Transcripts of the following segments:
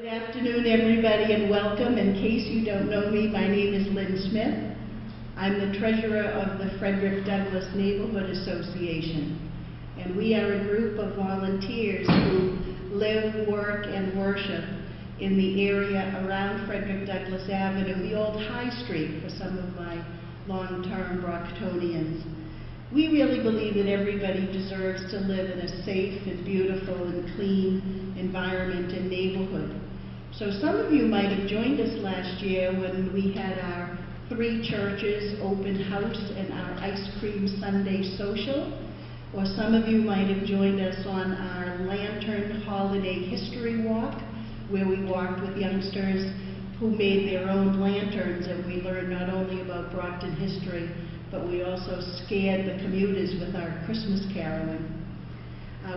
afternoon, everybody, and welcome. In case you don't know me, my name is Lynn Smith. I'm the treasurer of the Frederick Douglass Neighborhood Association, and we are a group of volunteers who live, work, and worship in the area around Frederick Douglass Avenue, the old High Street for some of my long-term Brocktonians. We really believe that everybody deserves to live in a safe and beautiful and clean environment and neighborhood. So some of you might have joined us last year when we had our 3 churches open house and our ice cream Sunday social, or some of you might have joined us on our Lantern Holiday History Walk, where we walked with youngsters who made their own lanterns, and we learned not only about Brockton history, but we also scared the commuters with our Christmas caroling.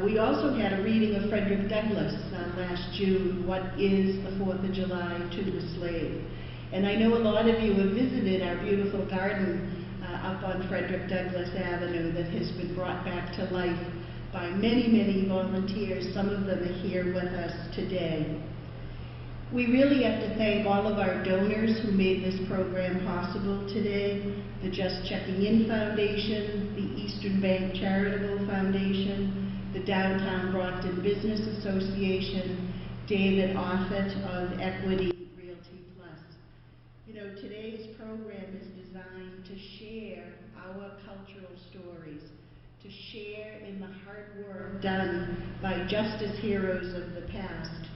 We also had a reading of Frederick Douglass last June, What is the 4th of July to the Slave? And I know a lot of you have visited our beautiful garden up on Frederick Douglass Avenue that has been brought back to life by many, many volunteers. Some of them are here with us today. We really have to thank all of our donors who made this program possible today: the Just Checking In Foundation, the Eastern Bank Charitable Foundation, the Downtown Brockton Business Association, David Offit of Equity Realty Plus. You know, today's program is designed to share our cultural stories, to share in the hard work done by justice heroes of the past,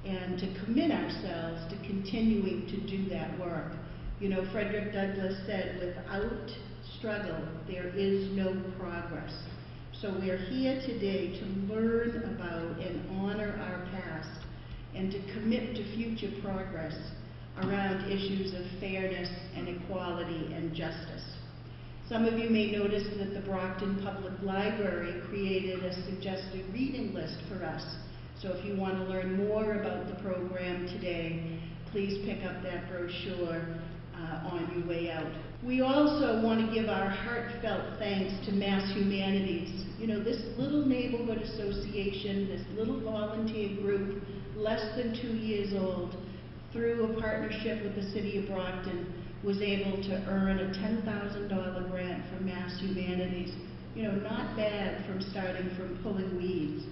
and to commit ourselves to continuing to do that work. You know, Frederick Douglass said, without struggle, there is no progress. So we're here today to learn about and honor our past and to commit to future progress around issues of fairness and equality and justice. Some of you may notice that the Brockton Public Library created a suggested reading list for us. So if you want to learn more about the program today, please pick up that brochure on your way out. We also want to give our heartfelt thanks to Mass Humanities. You know, this little neighborhood association, this little volunteer group, less than 2 years old, through a partnership with the City of Brockton, was able to earn a $10,000 grant from Mass Humanities. You know, not bad from starting from pulling weeds.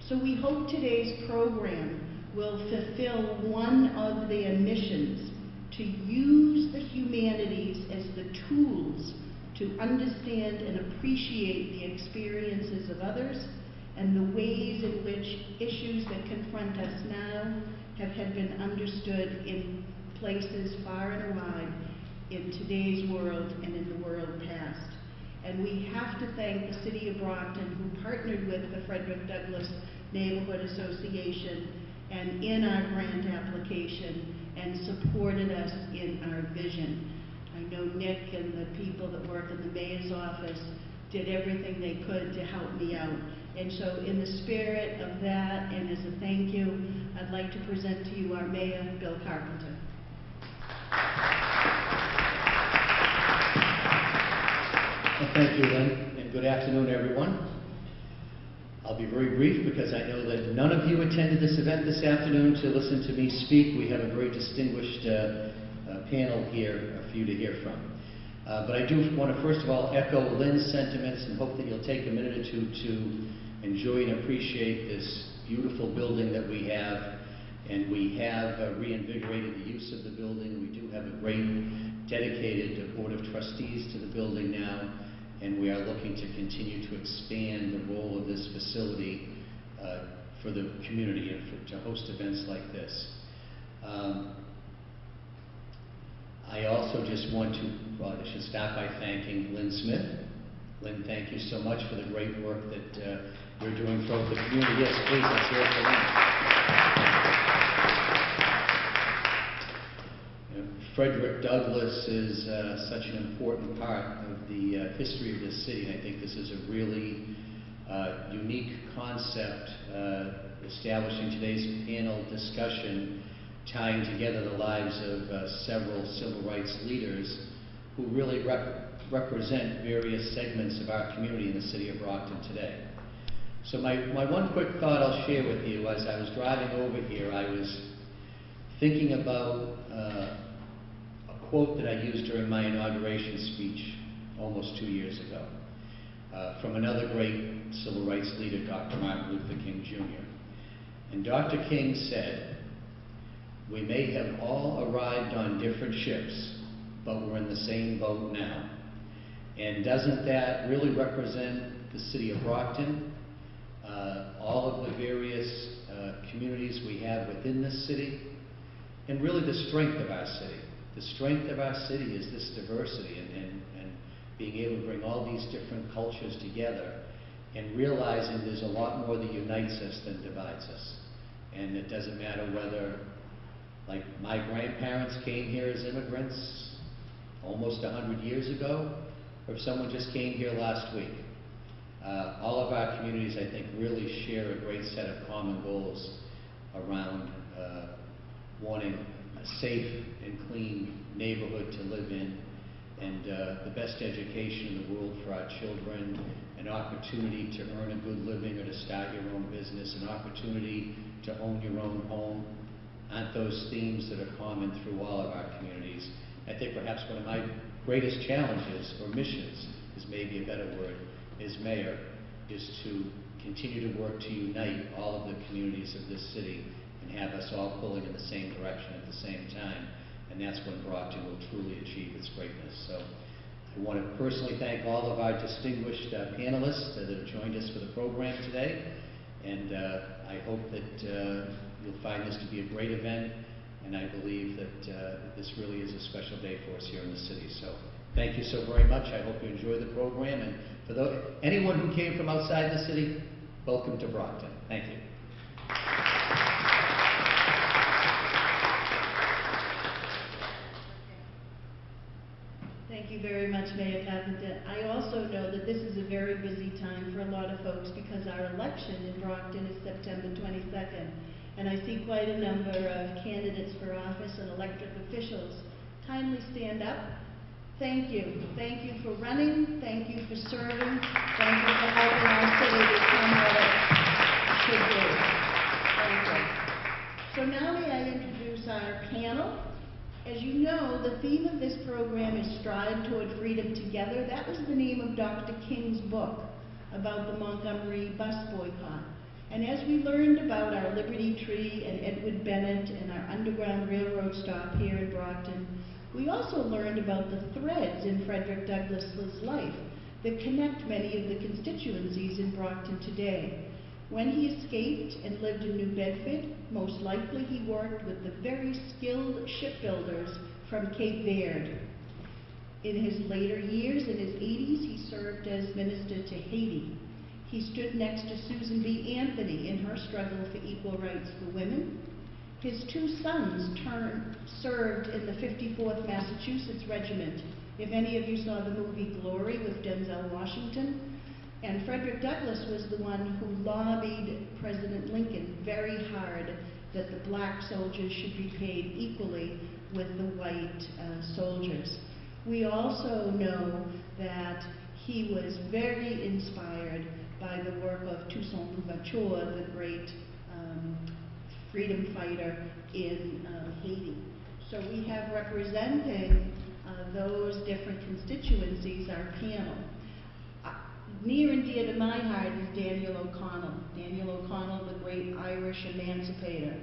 So we hope today's program will fulfill one of their missions: to use the humanities as the tools to understand and appreciate the experiences of others and the ways in which issues that confront us now have been understood in places far and wide in today's world and in the world past. And we have to thank the City of Brockton, who partnered with the Frederick Douglass Neighborhood Association and in our grant application and supported us in our vision. I know Nick and the people that work in the mayor's office did everything they could to help me out. And so in the spirit of that and as a thank you, I'd like to present to you our mayor, Bill Carpenter. Well, thank you, Lynn, and good afternoon, everyone. I'll be very brief because I know that none of you attended this event this afternoon to listen to me speak. We have a very distinguished panel here for you to hear from. But I do want to first of all echo Lynn's sentiments and hope that you'll take a minute or two to enjoy and appreciate this beautiful building that we have. And we have reinvigorated the use of the building. We do have a great dedicated board of trustees to the building now, and we are looking to continue to expand the role of this facility for the community and to host events like this. I also just want to, I should start by thanking Lynn Smith. Lynn, thank you so much for the great work that you're doing for the community. Yes, please, let's hear it for Lynn. Frederick Douglass is such an important part of the history of this city, and I think this is a really unique concept establishing today's panel discussion, tying together the lives of several civil rights leaders who really represent various segments of our community in the city of Brockton today. So my one quick thought I'll share with you: as I was driving over here, I was thinking about a quote that I used during my inauguration speech almost 2 years ago from another great civil rights leader, Dr. Martin Luther King Jr. And Dr. King said, "We may have all arrived on different ships, but we're in the same boat now." And doesn't that really represent the city of Brockton, all of the various communities we have within this city, and really the strength of our city? The strength of our city is this diversity and being able to bring all these different cultures together and realizing there's a lot more that unites us than divides us. And it doesn't matter whether, like, my grandparents came here as immigrants almost 100 years ago, or if someone just came here last week. All of our communities, I think, really share a great set of common goals around wanting a safe and clean neighborhood to live in, and the best education in the world for our children, an opportunity to earn a good living or to start your own business, an opportunity to own your own home. Aren't those themes that are common through all of our communities? I think perhaps one of my greatest challenges, or missions is maybe a better word, as mayor, is to continue to work to unite all of the communities of this city and have us all pulling in the same direction at the same time. And that's when Brockton will truly achieve its greatness. So I want to personally thank all of our distinguished panelists that have joined us for the program today. And I hope that you'll find this to be a great event. And I believe that this really is a special day for us here in the city. So thank you so very much. I hope you enjoy the program. And for anyone who came from outside the city, welcome to Brockton. Thank you. Thank you very much, Mayor Carpenter. I also know that this is a very busy time for a lot of folks because our election in Brockton is September 22nd. And I see quite a number of candidates for office and elected officials. Kindly stand up. Thank you. Thank you for running. Thank you for serving. Thank you for helping our city become what it should be. Thank you. So now may I introduce our panel. As you know, the theme of this program is Strive Toward Freedom Together. That was the name of Dr. King's book about the Montgomery bus boycott. And as we learned about our Liberty Tree and Edward Bennett and our Underground Railroad stop here in Brockton, we also learned about the threads in Frederick Douglass's life that connect many of the constituencies in Brockton today. When he escaped and lived in New Bedford, most likely he worked with the very skilled shipbuilders from Cape Verde. In his later years, in his 80s, he served as minister to Haiti. He stood next to Susan B. Anthony in her struggle for equal rights for women. His two sons served in the 54th Massachusetts Regiment. If any of you saw the movie Glory with Denzel Washington, and Frederick Douglass was the one who lobbied President Lincoln very hard that the black soldiers should be paid equally with the white soldiers. We also know that he was very inspired by the work of Toussaint Louverture, the great freedom fighter in Haiti. So we have representing those different constituencies our panel. Near and dear to my heart is Daniel O'Connell. Daniel O'Connell, the great Irish emancipator,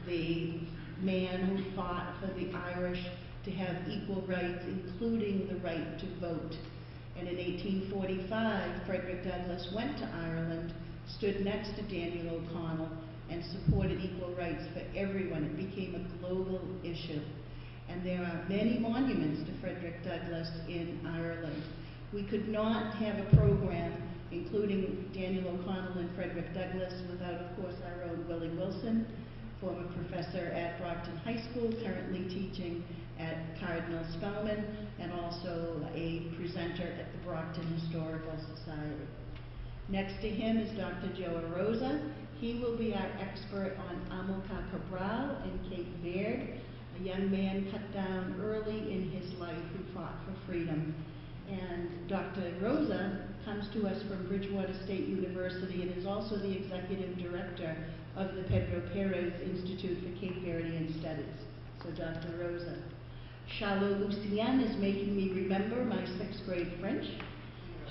the man who fought for the Irish to have equal rights, including the right to vote. And in 1845, Frederick Douglass went to Ireland, stood next to Daniel O'Connell, and supported equal rights for everyone. It became a global issue. And there are many monuments to Frederick Douglass in Ireland. We could not have a program including Daniel O'Connell and Frederick Douglass without, of course, our own Willie Wilson, former professor at Brockton High School, currently teaching at Cardinal Spellman, and also a presenter at the Brockton Historical Society. Next to him is Dr. Joe Rosa. He will be our expert on Amilcar Cabral in Cape Verde, a young man cut down early in his life who fought for freedom. And Dr. Rosa comes to us from Bridgewater State University and is also the executive director of the Pedro Perez Institute for Cape Verdean Studies. So Dr. Rosa. Charlot Lucien is making me remember my 6th grade French.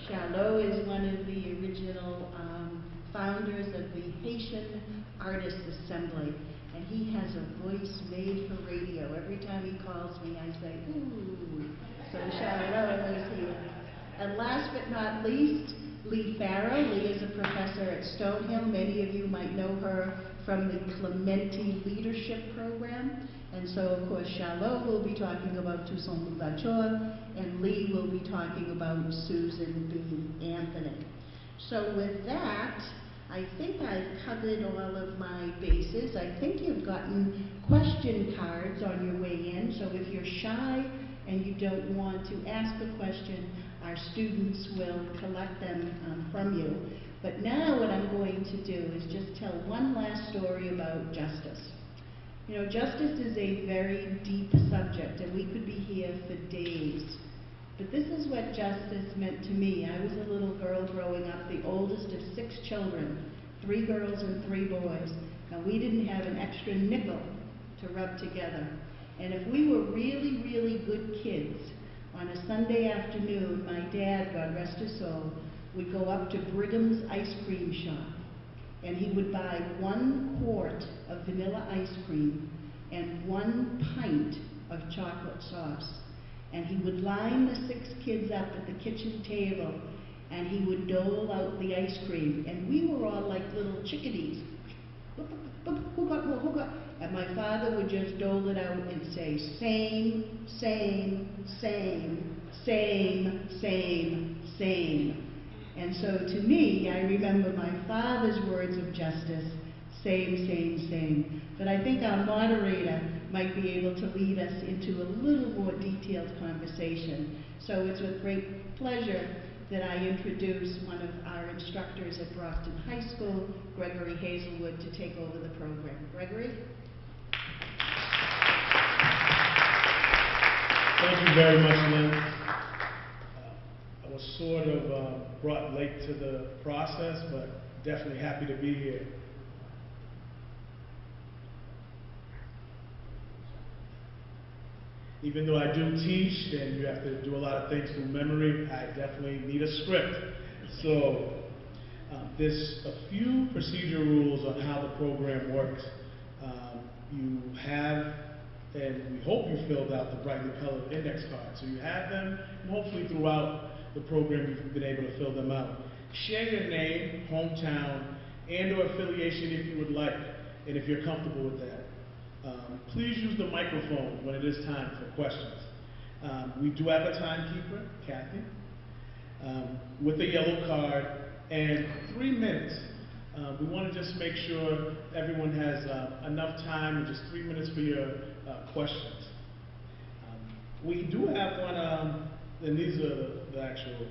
Charlot is one of the original founders of the Haitian Artists Assembly, and he has a voice made for radio. Every time he calls me, I say, ooh. So Charlot is here. And last but not least, Lee Farrow. Lee is a professor at Stonehill. Many of you might know her from the Clementi Leadership Program. And so, of course, Charlot will be talking about Toussaint Louverture, and Lee will be talking about Susan B. Anthony. So with that, I think I've covered all of my bases. I think you've gotten question cards on your way in, so if you're shy and you don't want to ask a question, our students will collect them from you. But now what I'm going to do is just tell one last story about justice. You know, justice is a very deep subject, and we could be here for days. But this is what justice meant to me. I was a little girl growing up, the oldest of 6 children, 3 girls and 3 boys. Now, we didn't have an extra nickel to rub together. And if we were really, really good kids, on a Sunday afternoon, my dad, God rest his soul, would go up to Brigham's ice cream shop, and he would buy 1 quart of vanilla ice cream and 1 pint of chocolate sauce. And he would line the 6 kids up at the kitchen table, and he would dole out the ice cream. And we were all like little chickadees. Who got more? Who got? And my father would just dole it out and say, same, same, same, same, same, same. And so to me, I remember my father's words of justice, same, same, same. But I think our moderator might be able to lead us into a little more detailed conversation. So it's with great pleasure that I introduce one of our instructors at Brockton High School, Gregory Hazelwood, to take over the program. Gregory? Thank you very much, Lynn. I was sort of brought late to the process, but definitely happy to be here. Even though I do teach and you have to do a lot of things through memory, I definitely need a script. So there's a few procedure rules on how the program works. You have, and we hope you filled out the brightly colored index cards. So you have them, and hopefully throughout the program you've been able to fill them out. Share your name, hometown, and or affiliation if you would like, and if you're comfortable with that. Please use the microphone when it is time for questions. We do have a timekeeper, Kathy, with a yellow card, and 3 minutes. We want to just make sure everyone has enough time, and just 3 minutes for your questions. We do have one, and these are the actual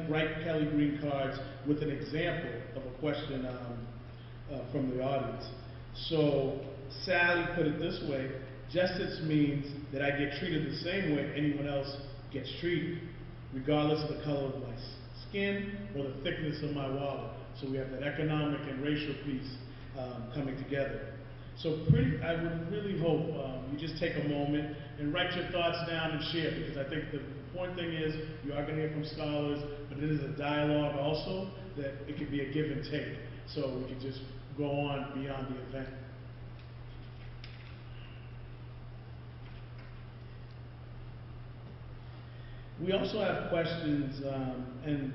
bright Kelly green cards with an example of a question from the audience. So Sally put it this way: justice means that I get treated the same way anyone else gets treated, regardless of the color of my skin or the thickness of my wallet. So we have that economic and racial piece coming together. So I would really hope you just take a moment and write your thoughts down and share, because I think the important thing is you are going to hear from scholars, but it is a dialogue also, that it could be a give and take. So we could just go on beyond the event. We also have questions, and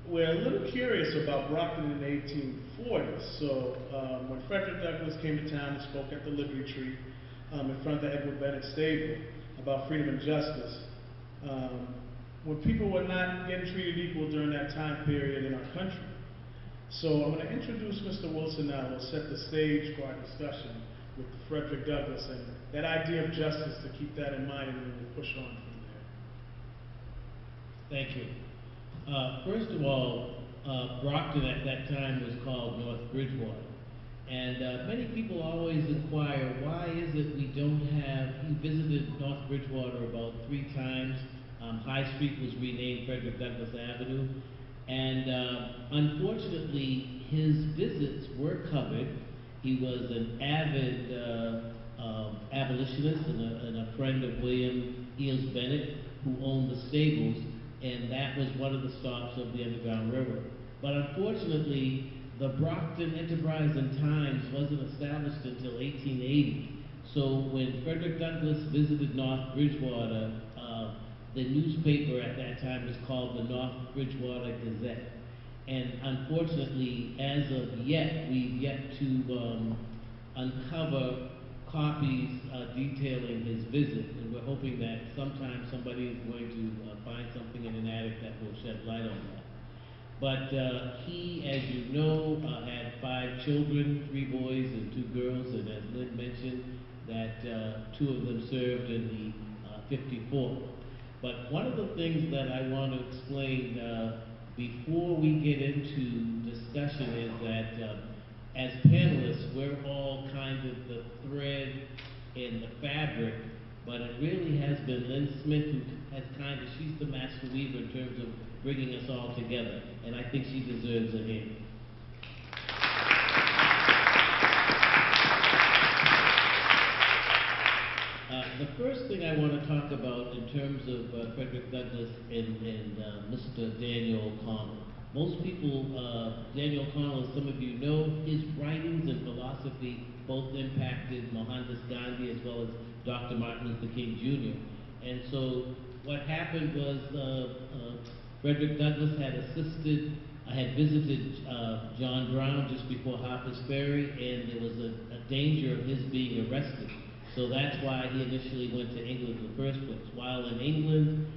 we're a little curious about Brockton in the 1840s. So when Frederick Douglass came to town and spoke at the Liberty Tree in front of the Edward Bennett stable about freedom and justice, when people were not getting treated equal during that time period in our country. So I'm going to introduce Mr. Wilson now. We'll set the stage for our discussion with Frederick Douglass and that idea of justice, to keep that in mind, and then we'll push on from there. Thank you. First of all, Brockton at that time was called North Bridgewater. And many people always inquire, why is it we don't have, he visited North Bridgewater about 3 times. High Street was renamed Frederick Douglass Avenue. And unfortunately, his visits were covered, He was an avid abolitionist and a friend of William Eels Bennett, who owned the stables, and that was one of the stops of the Underground Railroad. But unfortunately, the Brockton Enterprise and Times wasn't established until 1880. So when Frederick Douglass visited North Bridgewater, the newspaper at that time was called the North Bridgewater Gazette. And unfortunately, as of yet, we've yet to uncover copies detailing his visit. And we're hoping that sometime somebody is going to find something in an attic that will shed light on that. But he, as you know, had 5 children, 3 boys and 2 girls, and as Lynn mentioned, that 2 of them served in the 54th. But one of the things that I want to explain before we get into discussion is that as panelists, we're all kind of the thread in the fabric, but it really has been Lynn Smith who has she's the master weaver in terms of bringing us all together, and I think she deserves a hand. The first thing I want to talk about in terms of Frederick Douglass and Mr. Daniel O'Connell. Most people, Daniel O'Connell, as some of you know, his writings and philosophy both impacted Mohandas Gandhi as well as Dr. Martin Luther King Jr. And so what happened was Frederick Douglass had visited John Brown just before Harper's Ferry, and there was a danger of his being arrested. So that's why he initially went to England in the first place. While in England,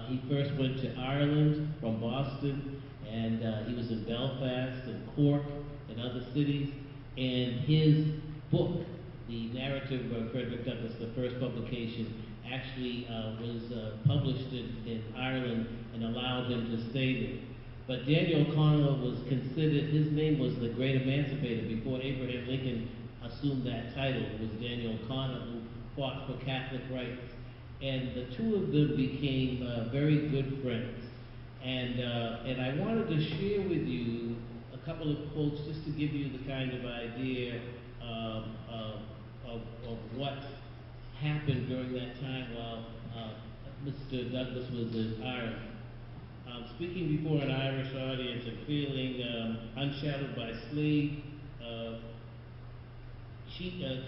he first went to Ireland from Boston, and he was in Belfast and Cork and other cities. And his book, the narrative of Frederick Douglass, the first publication, actually was published in Ireland and allowed him to stay there. But Daniel O'Connell was considered, his name was the great emancipator. Before Abraham Lincoln assumed that title, was Daniel O'Connell, who fought for Catholic rights. And the 2 of them became very good friends. And I wanted to share with you a couple of quotes just to give you the kind of idea of what happened during that time while Mr. Douglass was in Ireland. Speaking before an Irish audience and feeling unshadowed by slave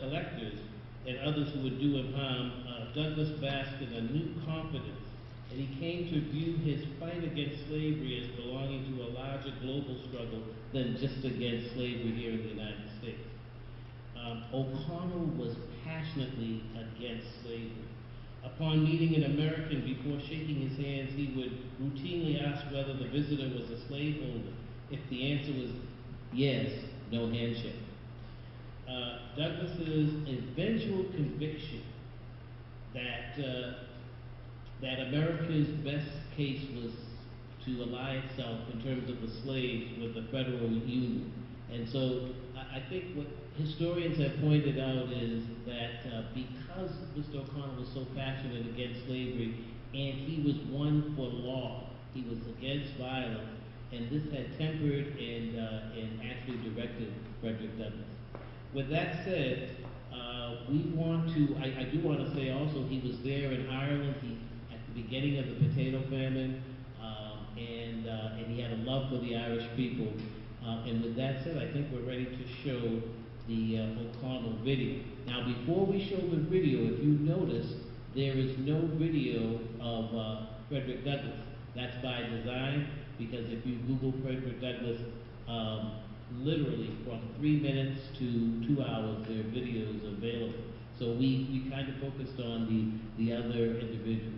collectors and others who would do him harm, Douglass basked in a new confidence, and he came to view his fight against slavery as belonging to a larger global struggle than just against slavery here in the United States. O'Connell was passionately against slavery. Upon meeting an American, before shaking his hands, he would routinely ask whether the visitor was a slaveholder. If the answer was yes, no handshake. Douglass's eventual conviction that America's best case was to ally itself in terms of the slaves with the Federal Union. And so I think what historians have pointed out is that because Mr. O'Connell was so passionate against slavery, and he was one for law, he was against violence, and this had tempered and actually directed Frederick Douglass. With that said, I do want to say also he was there in Ireland at the beginning of the potato famine, and he had a love for the Irish people. And with that said, I think we're ready to show the O'Connell video. Now, before we show the video, if you notice, there is no video of Frederick Douglass. That's by design, because if you Google Frederick Douglass, literally from 3 minutes to 2 hours, there are videos available. So we kind of focused on the other individuals.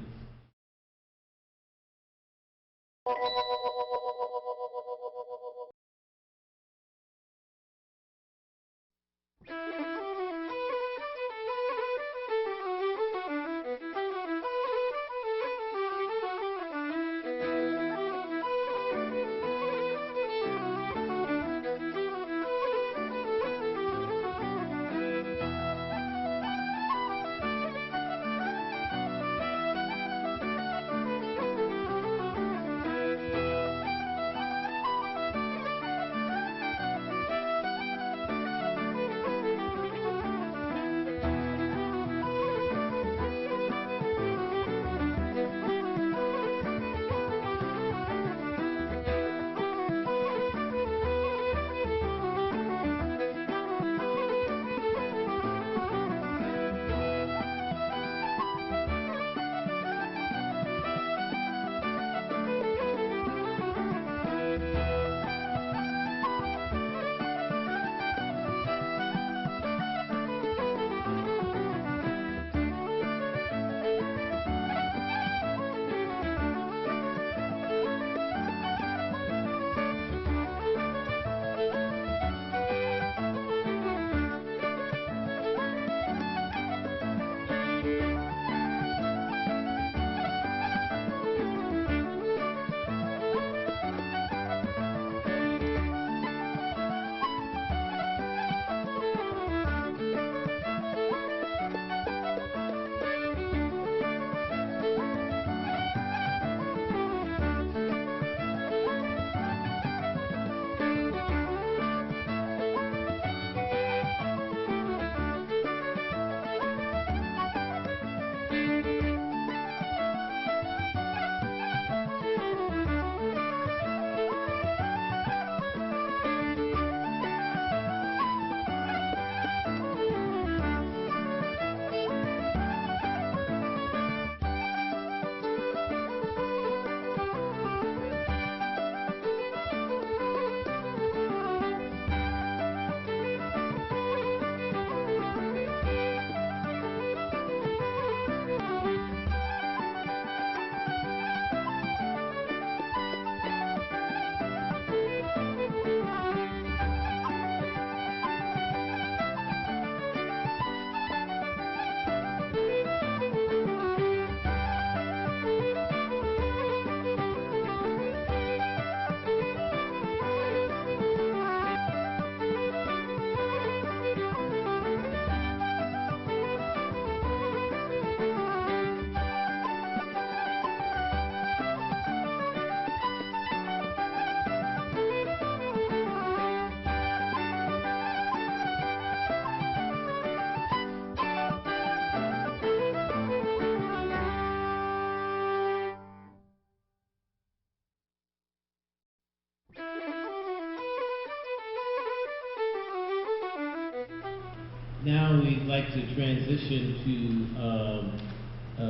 Now we'd like to transition to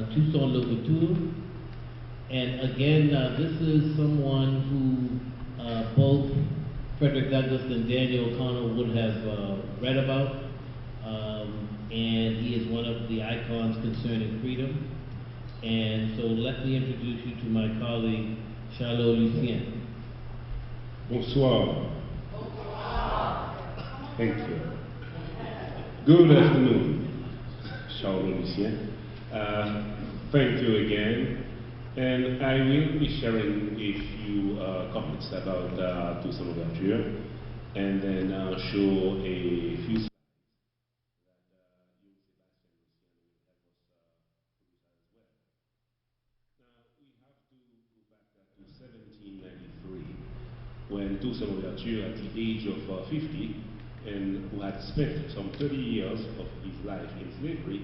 Toussaint Louverture. And again, this is someone who both Frederick Douglass and Daniel O'Connell would have read about. And he is one of the icons concerning freedom. And so let me introduce you to my colleague, Charlot Lucien. Bonsoir. Thank you. Good afternoon, Charles Lucien. Thank you again. And I will be sharing a few comments about Toussaint Louverture, and then show a few slides that you, Sebastian Lucien, will help us present as well. Now, we have to go back to 1793, when Toussaint Louverture, at the age of 50, and who had spent some 30 years of his life in slavery,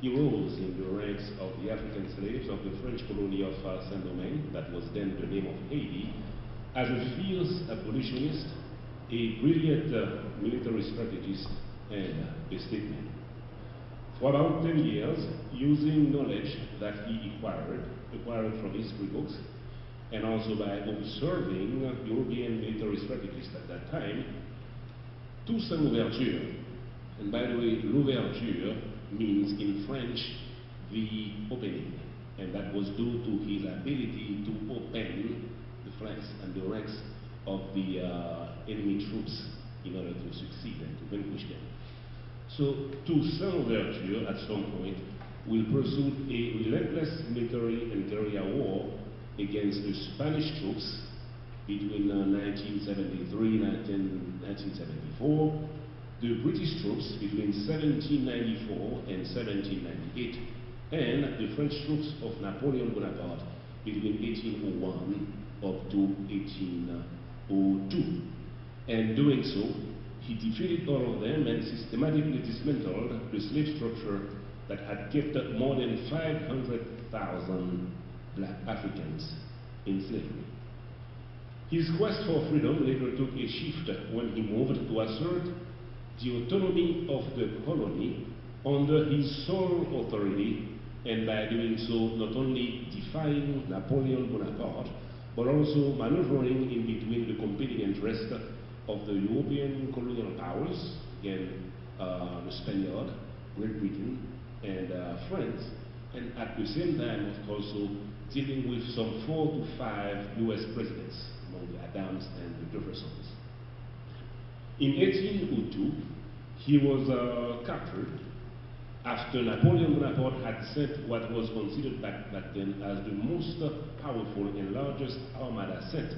he rose in the ranks of the African slaves of the French colony of Saint-Domingue, that was then the name of Haiti, as a fierce abolitionist, a brilliant military strategist, and a statesman. For about 10 years, using knowledge that he acquired from history books, and also by observing European military strategists at that time, Toussaint Louverture, and by the way, l'ouverture means in French the opening, and that was due to his ability to open the flanks and the ranks of the enemy troops in order to succeed and to vanquish them. So Toussaint Louverture at some point will pursue a relentless military and guerrilla war against the Spanish troops between 1973 and 1974, the British troops between 1794 and 1798, and the French troops of Napoleon Bonaparte between 1801 up to 1802. And doing so, he defeated all of them and systematically dismantled the slave structure that had kept more than 500,000 black Africans in slavery. His quest for freedom later took a shift when he moved to assert the autonomy of the colony under his sole authority, and by doing so not only defying Napoleon Bonaparte, but also maneuvering in between the competing interests of the European colonial powers, again the Spaniard, Great Britain, and France, and at the same time, of course, dealing with some 4 to 5 US presidents, among the Adams and the Jeffersons. In 1802, he was captured after Napoleon Bonaparte had sent what was considered back then as the most powerful and largest armada sent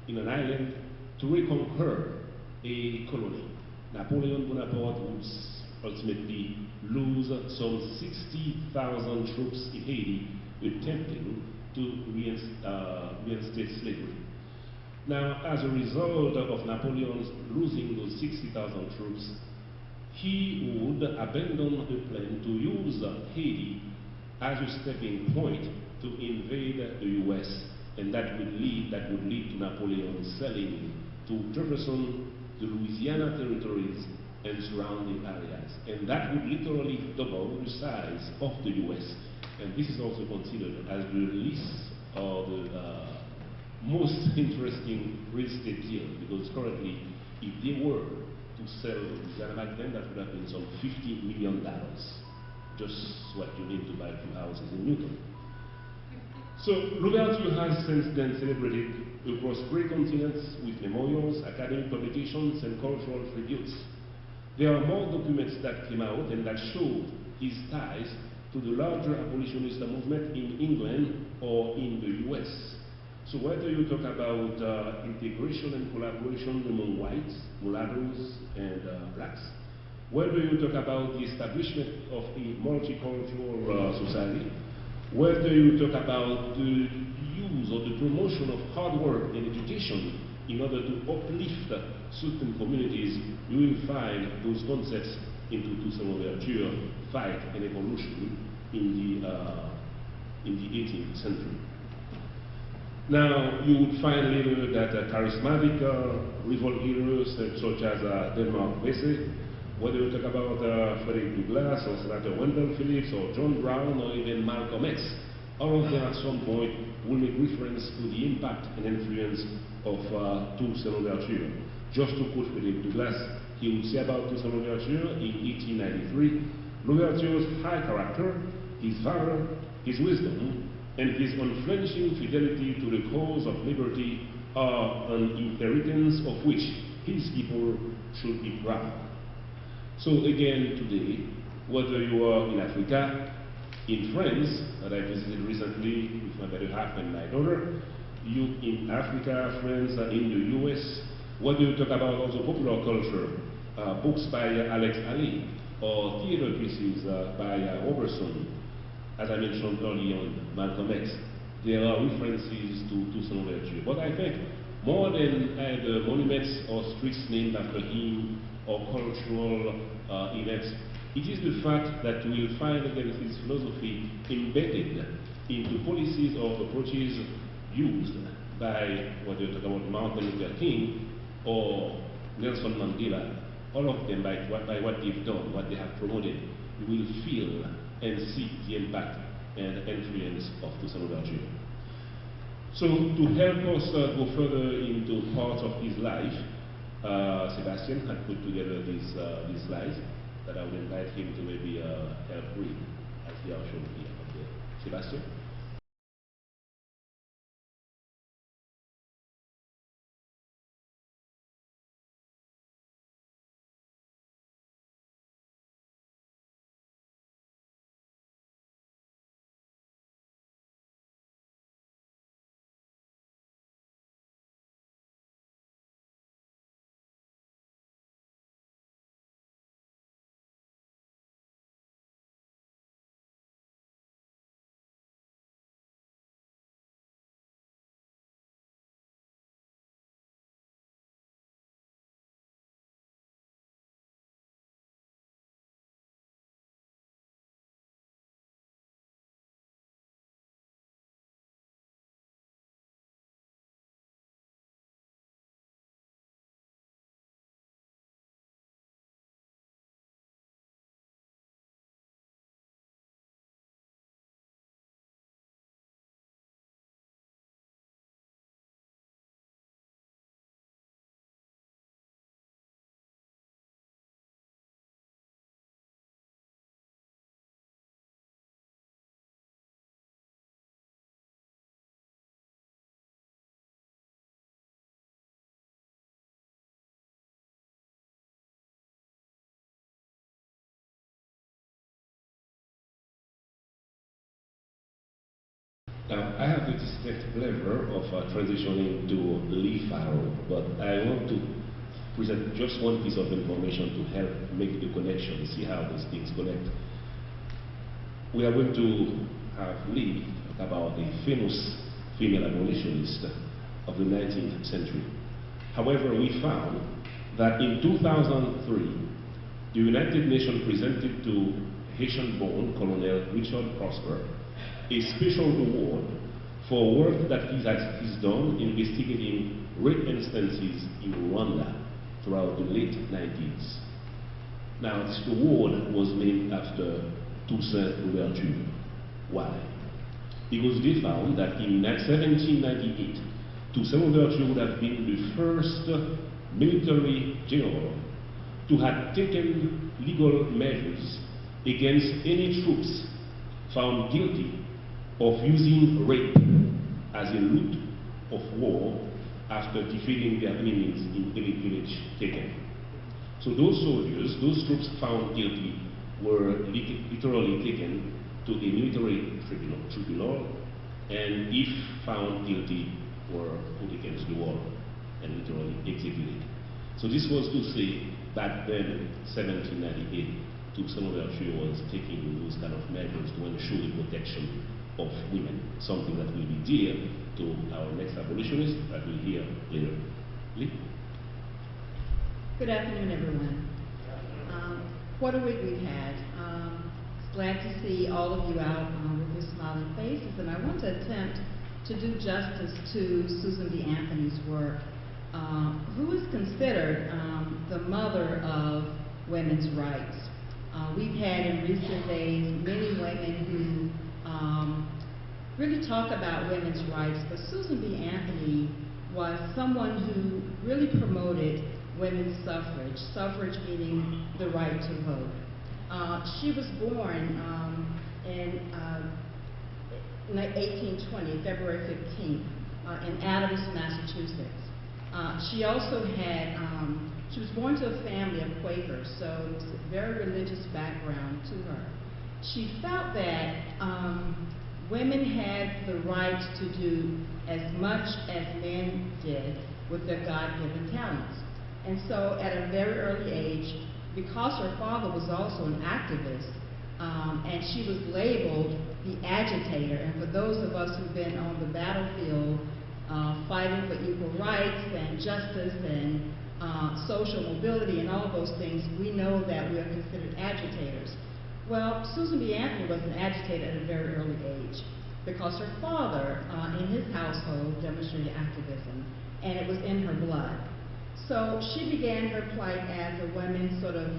in an island to reconquer a colony. Napoleon Bonaparte would ultimately lose some 60,000 troops in Haiti attempting to reinstate slavery. Now, as a result of Napoleon's losing those 60,000 troops, he would abandon the plan to use Haiti as a stepping point to invade the US, and that would lead to Napoleon selling to Jefferson the Louisiana territories and surrounding areas, and that would literally double the size of the US. And this is also considered as the least or the most interesting real estate deal, because currently, if they were to sell Louisiana back then, that would have been some $50 million, just what you need to buy 2 houses in Newton. So Louverture has since then celebrated across 3 continents with memorials, academic publications, and cultural tributes. There are more documents that came out and that show his ties to the larger abolitionist movement in England or in the US. So whether you talk about integration and collaboration among whites, mulattoes, and blacks, whether you talk about the establishment of a multicultural society, whether you talk about the use or the promotion of hard work and education in order to uplift certain communities, you will find those concepts into Toussaint Louverture, fight and evolution in the 18th century. Now, you would find later that charismatic revolt heroes such as Denmark Vesey Whether you talk about Frederick Douglass or Senator Wendell Phillips or John Brown or even Malcolm X, all of them at some point will make reference to the impact and influence of Toussaint Louverture. Just to quote Frederick Douglass, he would say about Toussaint Louverture in 1893, Louverture's high character, his valor, his wisdom, and his unflinching fidelity to the cause of liberty are an inheritance of which his people should be proud. So again today, whether you are in Africa, in France, that I visited recently with my better half and my daughter, you in Africa, France, in the US, whether you talk about also popular culture, books by Alex Haley, or theater pieces by Robertson, as I mentioned earlier on, Malcolm X, there are references to Toussaint Louverture. But I think more than either monuments or streets named after him or cultural events, it is the fact that we will find again his philosophy embedded into policies or approaches used by, whether you talk about Martin Luther King or Nelson Mandela, all of them by what they've done, what they have promoted, you will feel and see the impact and influence of Toussaint Louverture. So to help us go further into parts of his life, Sebastian had put together these slides that I would invite him to maybe help read as they are shown here. Okay. Sebastian? Now, I have the distinct pleasure of transitioning to Lee Farrell, but I want to present just one piece of information to help make the connection, see how those things connect. We are going to have Lee talk about the famous female abolitionist of the 19th century. However, we found that in 2003, the United Nations presented to Haitian-born Colonel Richard Prosper a special award for work that he's done investigating rape instances in Rwanda throughout the late 90s. Now, this award was named after Toussaint Louverture. Why? Because they found that in 1798, Toussaint Louverture would have been the first military general to have taken legal measures against any troops found guilty of using rape as a route of war after defeating their enemies in any village taken. So those soldiers, those troops found guilty, were literally taken to a military tribunal, and if found guilty, were put against the wall and literally executed. So this was to say, back then, 1798, Toussaint Louverture was taking those kind of measures to ensure the protection of women, something that will be dear to our next abolitionist that we'll hear later. Lee? Good afternoon, everyone. What a week we've had. Glad to see all of you out with your smiling faces, and I want to attempt to do justice to Susan B. Anthony's work, who is considered the mother of women's rights. We've had in recent days many women who really talk about women's rights, but Susan B. Anthony was someone who really promoted women's suffrage, suffrage meaning the right to vote. She was born in 1820, February 15th, in Adams, Massachusetts. She also had, she was born to a family of Quakers, so it was a very religious background to her. She felt that women had the right to do as much as men did with their God-given talents. And so at a very early age, because her father was also an activist, and she was labeled the agitator, and for those of us who've been on the battlefield fighting for equal rights and justice and social mobility and all of those things, we know that we are considered agitators. Well, Susan B. Anthony was an agitator at a very early age because her father in his household demonstrated activism, and it was in her blood. So she began her plight as a women's sort of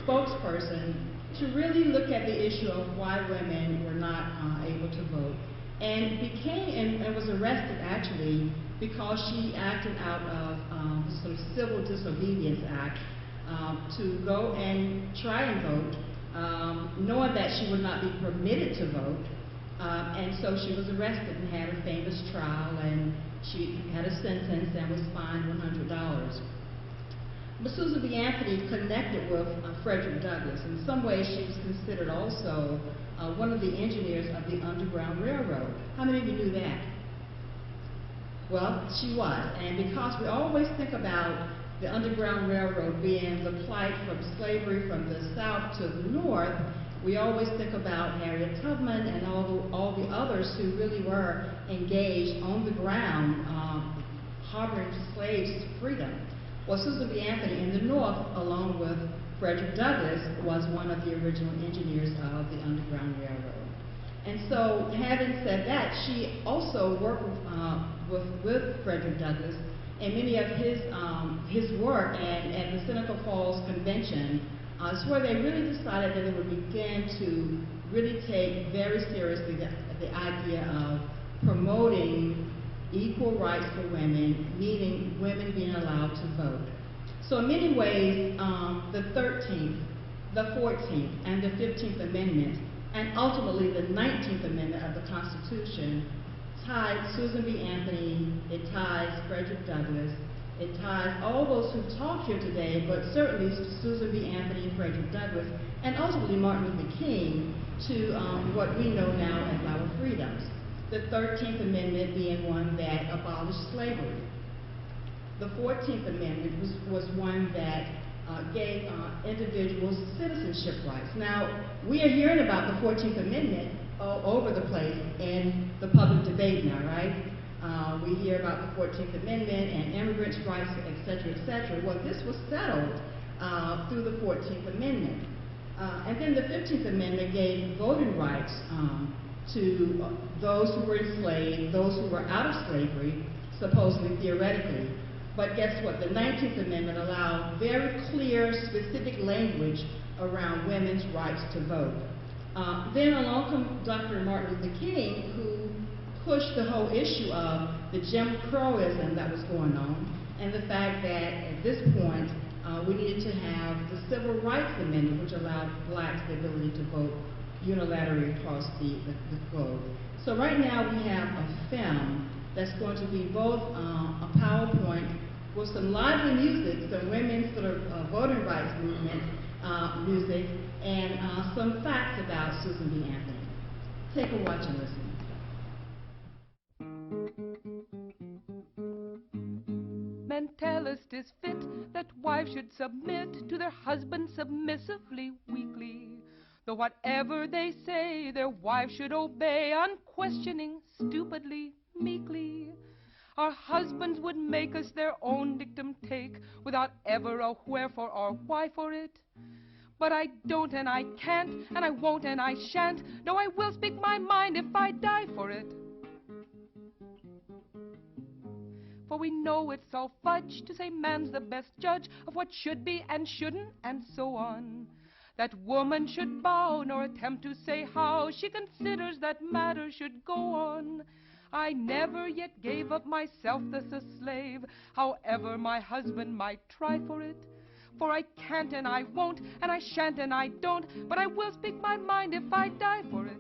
spokesperson to really look at the issue of why women were not able to vote, and became and was arrested actually because she acted out of the sort of Civil Disobedience Act to go and try and vote, knowing that she would not be permitted to vote, and so she was arrested and had a famous trial, and she had a sentence and was fined $100. But Susan B. Anthony connected with Frederick Douglass. In some ways, she was considered also one of the engineers of the Underground Railroad. How many of you knew that? Well, she was. And because we always think about the Underground Railroad being the plight from slavery from the South to the North, we always think about Harriet Tubman and all the others who really were engaged on the ground, harboring slaves to freedom. Well, Susan B. Anthony in the North, along with Frederick Douglass, was one of the original engineers of the Underground Railroad. And so, having said that, she also worked with Frederick Douglass in many of his work, and at the Seneca Falls Convention, it's where they really decided that they would begin to really take very seriously the idea of promoting equal rights for women, meaning women being allowed to vote. So in many ways, the 13th, the 14th, and the 15th Amendment, and ultimately the 19th Amendment of the Constitution, tied Susan B. Anthony, it ties Frederick Douglass, it ties all those who talk here today, but certainly Susan B. Anthony and Frederick Douglass, and ultimately Martin Luther King, to what we know now as our freedoms. The 13th Amendment being one that abolished slavery. The 14th Amendment was one that gave individuals citizenship rights. Now, we are hearing about the 14th Amendment all over the place in the public debate now, right? We hear about the 14th Amendment and immigrants' rights, et cetera, et cetera. Well, this was settled through the 14th Amendment. And then the 15th Amendment gave voting rights to those who were enslaved, those who were out of slavery, supposedly theoretically. But guess what? The 19th Amendment allowed very clear, specific language around women's rights to vote. Then along comes Dr. Martin Luther King, who pushed the whole issue of the Jim Crowism that was going on, and the fact that at this point we needed to have the Civil Rights Amendment, which allowed blacks the ability to vote unilaterally across the globe. So right now we have a film that's going to be both a PowerPoint with some lively music, some women's sort of voting rights movement music, and some facts about Susan B. Anthony. Take a watch and listen. Mentalist is fit that wives should submit to their husbands submissively, weakly. Though whatever they say, their wives should obey, unquestioning, stupidly, meekly. Our husbands would make us their own dictum take, without ever a wherefore or why for it. But I don't and I can't, and I won't and I shan't. No, I will speak my mind if I die for it. For we know it's all fudge to say man's the best judge of what should be and shouldn't, and so on. That woman should bow nor attempt to say how she considers that matter should go on. I never yet gave up myself thus a slave, however my husband might try for it. For I can't and I won't, and I shan't and I don't, but I will speak my mind if I die for it.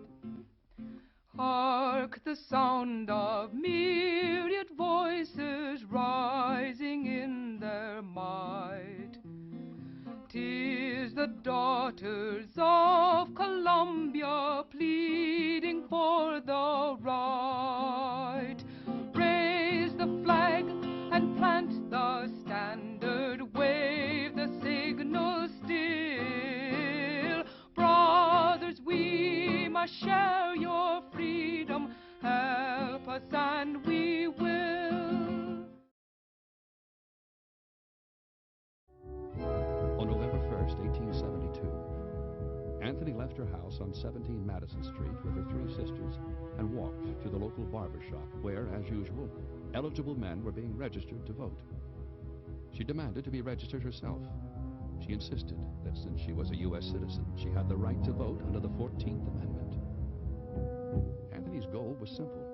Hark the sound of myriad voices rising in their might. 'Tis the daughters of Columbia pleading for the right. Raise the flag and plant the standard, wave the signal still. Brothers, we must share your freedom, help us and we will. On November 1st, 1872, Anthony left her house on 17 Madison Street with her 3 sisters and walked to the local barber shop where, as usual, eligible men were being registered to vote. She demanded to be registered herself. She insisted that since she was a U.S. citizen, she had the right to vote under the 14th Amendment. Anthony's goal was simple: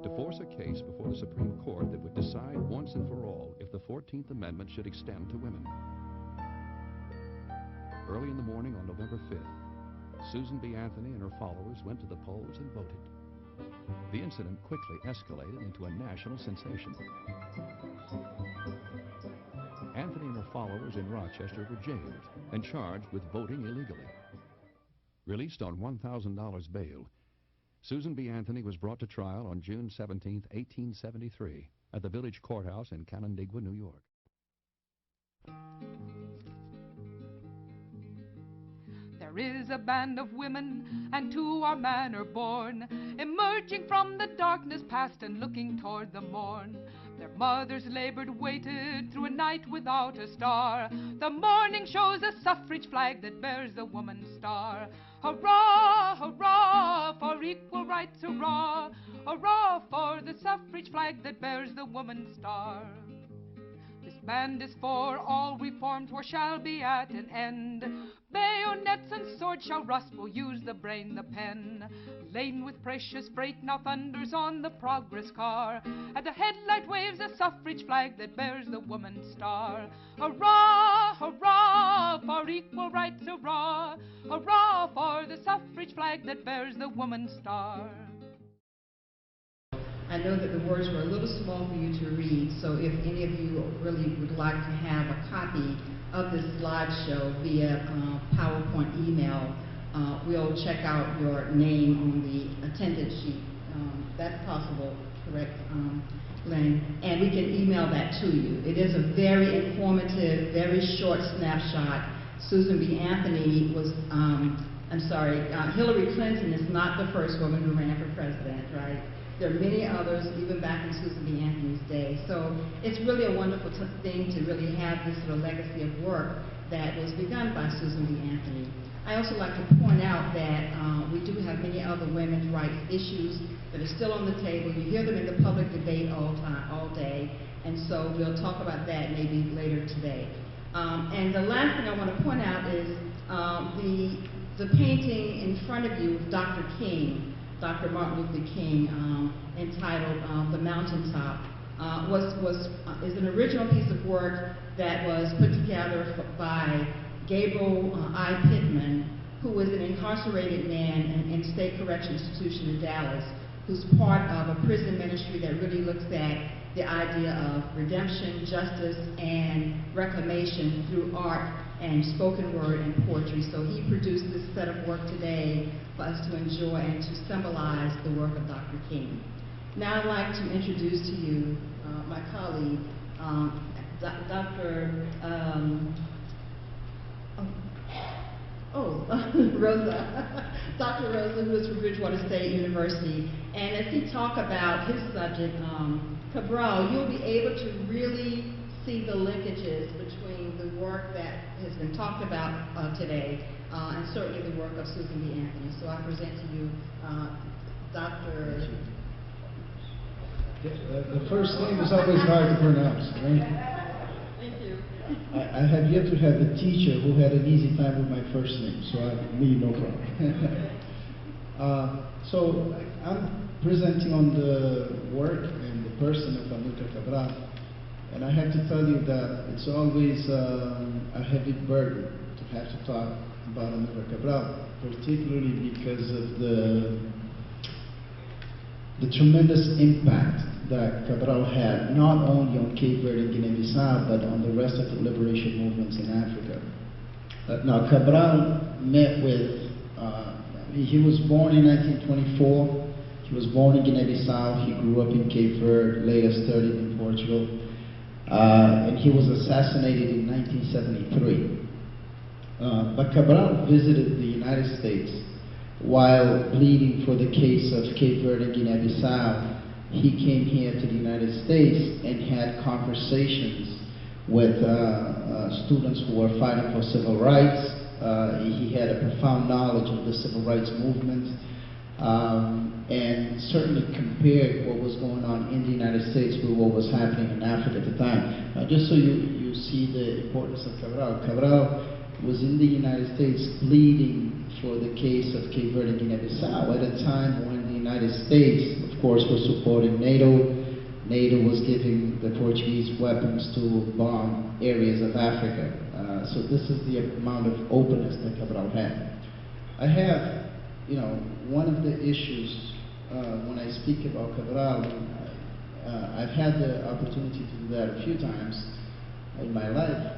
to force a case before the Supreme Court that would decide once and for all if the 14th Amendment should extend to women. Early in the morning on November 5th, Susan B. Anthony and her followers went to the polls and voted. The incident quickly escalated into a national sensation. Anthony and her followers in Rochester were jailed and charged with voting illegally. Released on $1,000 bail, Susan B. Anthony was brought to trial on June 17, 1873, at the village courthouse in Canandaigua, New York. There is a band of women, and to our manor born, emerging from the darkness past and looking toward the morn. Their mothers labored, waited through a night without a star. The morning shows a suffrage flag that bears the woman's star. Hurrah, hurrah, for equal rights, hurrah, hurrah, for the suffrage flag that bears the woman's star. This band is for all reforms, war shall be at an end. Bayonets and swords shall rust, we'll use the brain, the pen. Laden with precious freight now thunders on the progress car. At the headlight waves a suffrage flag that bears the woman's star. Hurrah, hurrah, for equal rights, hurrah, hurrah, for the suffrage flag that bears the woman's star. I know that the words were a little small for you to read, so if any of you really would like to have a copy of this slideshow via PowerPoint email, we'll check out your name on the attendance sheet. That's possible, correct, Lynn? And we can email that to you. It is a very informative, very short snapshot. Susan B. Anthony was, Hillary Clinton is not the first woman who ran for president, right? There are many others, even back in Susan B. Anthony's day. So it's really a wonderful thing to really have this sort of legacy of work that was begun by Susan B. Anthony. I also like to point out that we do have many other women's rights issues that are still on the table. You hear them in the public debate all day, and so we'll talk about that maybe later today. And the last thing I want to point out is the painting in front of you of Dr. King, Dr. Martin Luther King, entitled The Mountaintop, is an original piece of work that was put together by Gabriel I. Pittman, who was an incarcerated man in State Correctional Institution in Dallas, who's part of a prison ministry that really looks at the idea of redemption, justice, and reclamation through art and spoken word and poetry. So he produced this set of work today for us to enjoy and to symbolize the work of Dr. King. Now I'd like to introduce to you my colleague, Dr. Rosa, Dr. Rosa, who is from Bridgewater State University. And as he talks about his subject, Cabral, you'll be able to really see the linkages between the work that has been talked about today and certainly the work of Susan B. Anthony. So I present to you Dr. The first name is always hard to pronounce, right? Thank you. I have yet to have a teacher who had an easy time with my first name, so me, no problem. So I'm presenting on the work and the person of Amilcar Cabral, and I have to tell you that it's always a heavy burden to have to talk about Amilcar Cabral, particularly because of the tremendous impact that Cabral had, not only on Cape Verde and Guinea-Bissau, but on the rest of the liberation movements in Africa. Now, Cabral met with, he was born in 1924. He was born in Guinea-Bissau. He grew up in Cape Verde, later studied in Portugal. And he was assassinated in 1973. But Cabral visited the United States while pleading for the case of Cape Verde and Guinea-Bissau. He came here to the United States and had conversations with students who were fighting for civil rights. He had a profound knowledge of the civil rights movement, and certainly compared what was going on in the United States with what was happening in Africa at the time. Now, just so you see the importance of Cabral, Cabral was in the United States pleading for the case of Cape Verde and Guinea-Bissau at a time when the United States, of course, was supporting NATO. NATO was giving the Portuguese weapons to bomb areas of Africa. So this is the amount of openness that Cabral had. I have, one of the issues when I speak about Cabral, I've had the opportunity to do that a few times in my life.